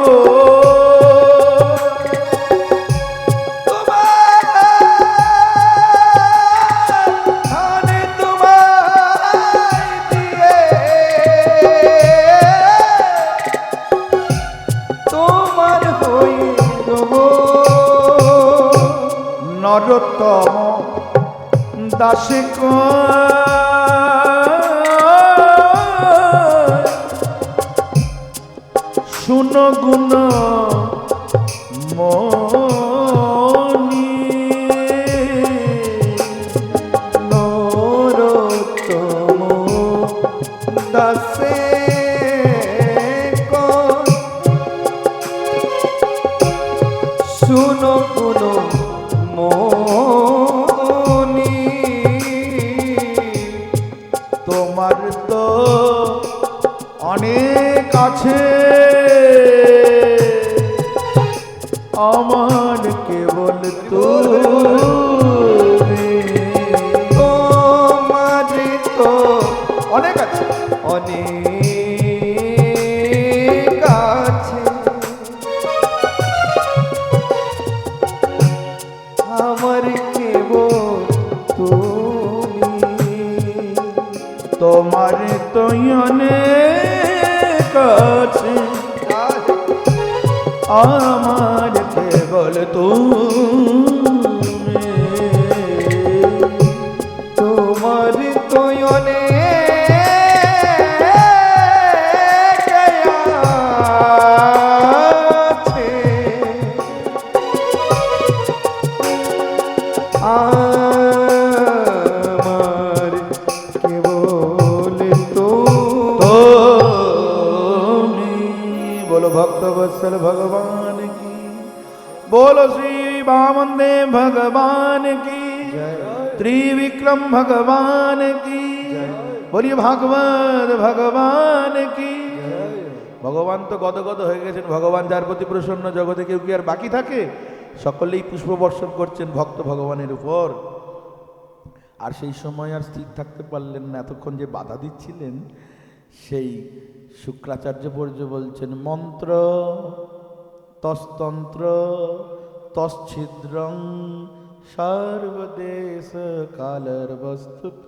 ধানে তোমায় দিয়ে তোমার হয়ে রব নরোত্তম দাসে শুনো গুণ মনি নরোত্তম দাসে শুনো কোনো মনি তোমার তো অনেক আছে আমার কেবল তুমি তোমার তো অনেক আছে অনেক আছে আমার কেবল তুমি তোমার তো অনেক আছে আমার কেবল তুমি তোমার তোয়নে আছে আমার কেবল তুমি बोलो भक्त वत्सल भगवान की बोलो श्री वामदेव भगवान की त्रिविक्रम भगवान की बोलिए भागवत भगवान की ভগবান তো গদগদ হয়ে গেছেন ভগবান যার প্রতি প্রসন্ন জগতে কেউ কি আর বাকি থাকে সকলেই পুষ্প বর্ষণ করছেন ভক্ত ভগবানের উপর আর সেই সময় আর স্থির থাকতে পারলেন না এতক্ষণ যে বাধা দিচ্ছিলেন সেই শুক্রাচার্য পর্য বলছেন মন্ত্র তস্তন্ত্র তচ্ছিদ্রং সর্বদেশ কালর বস্তুত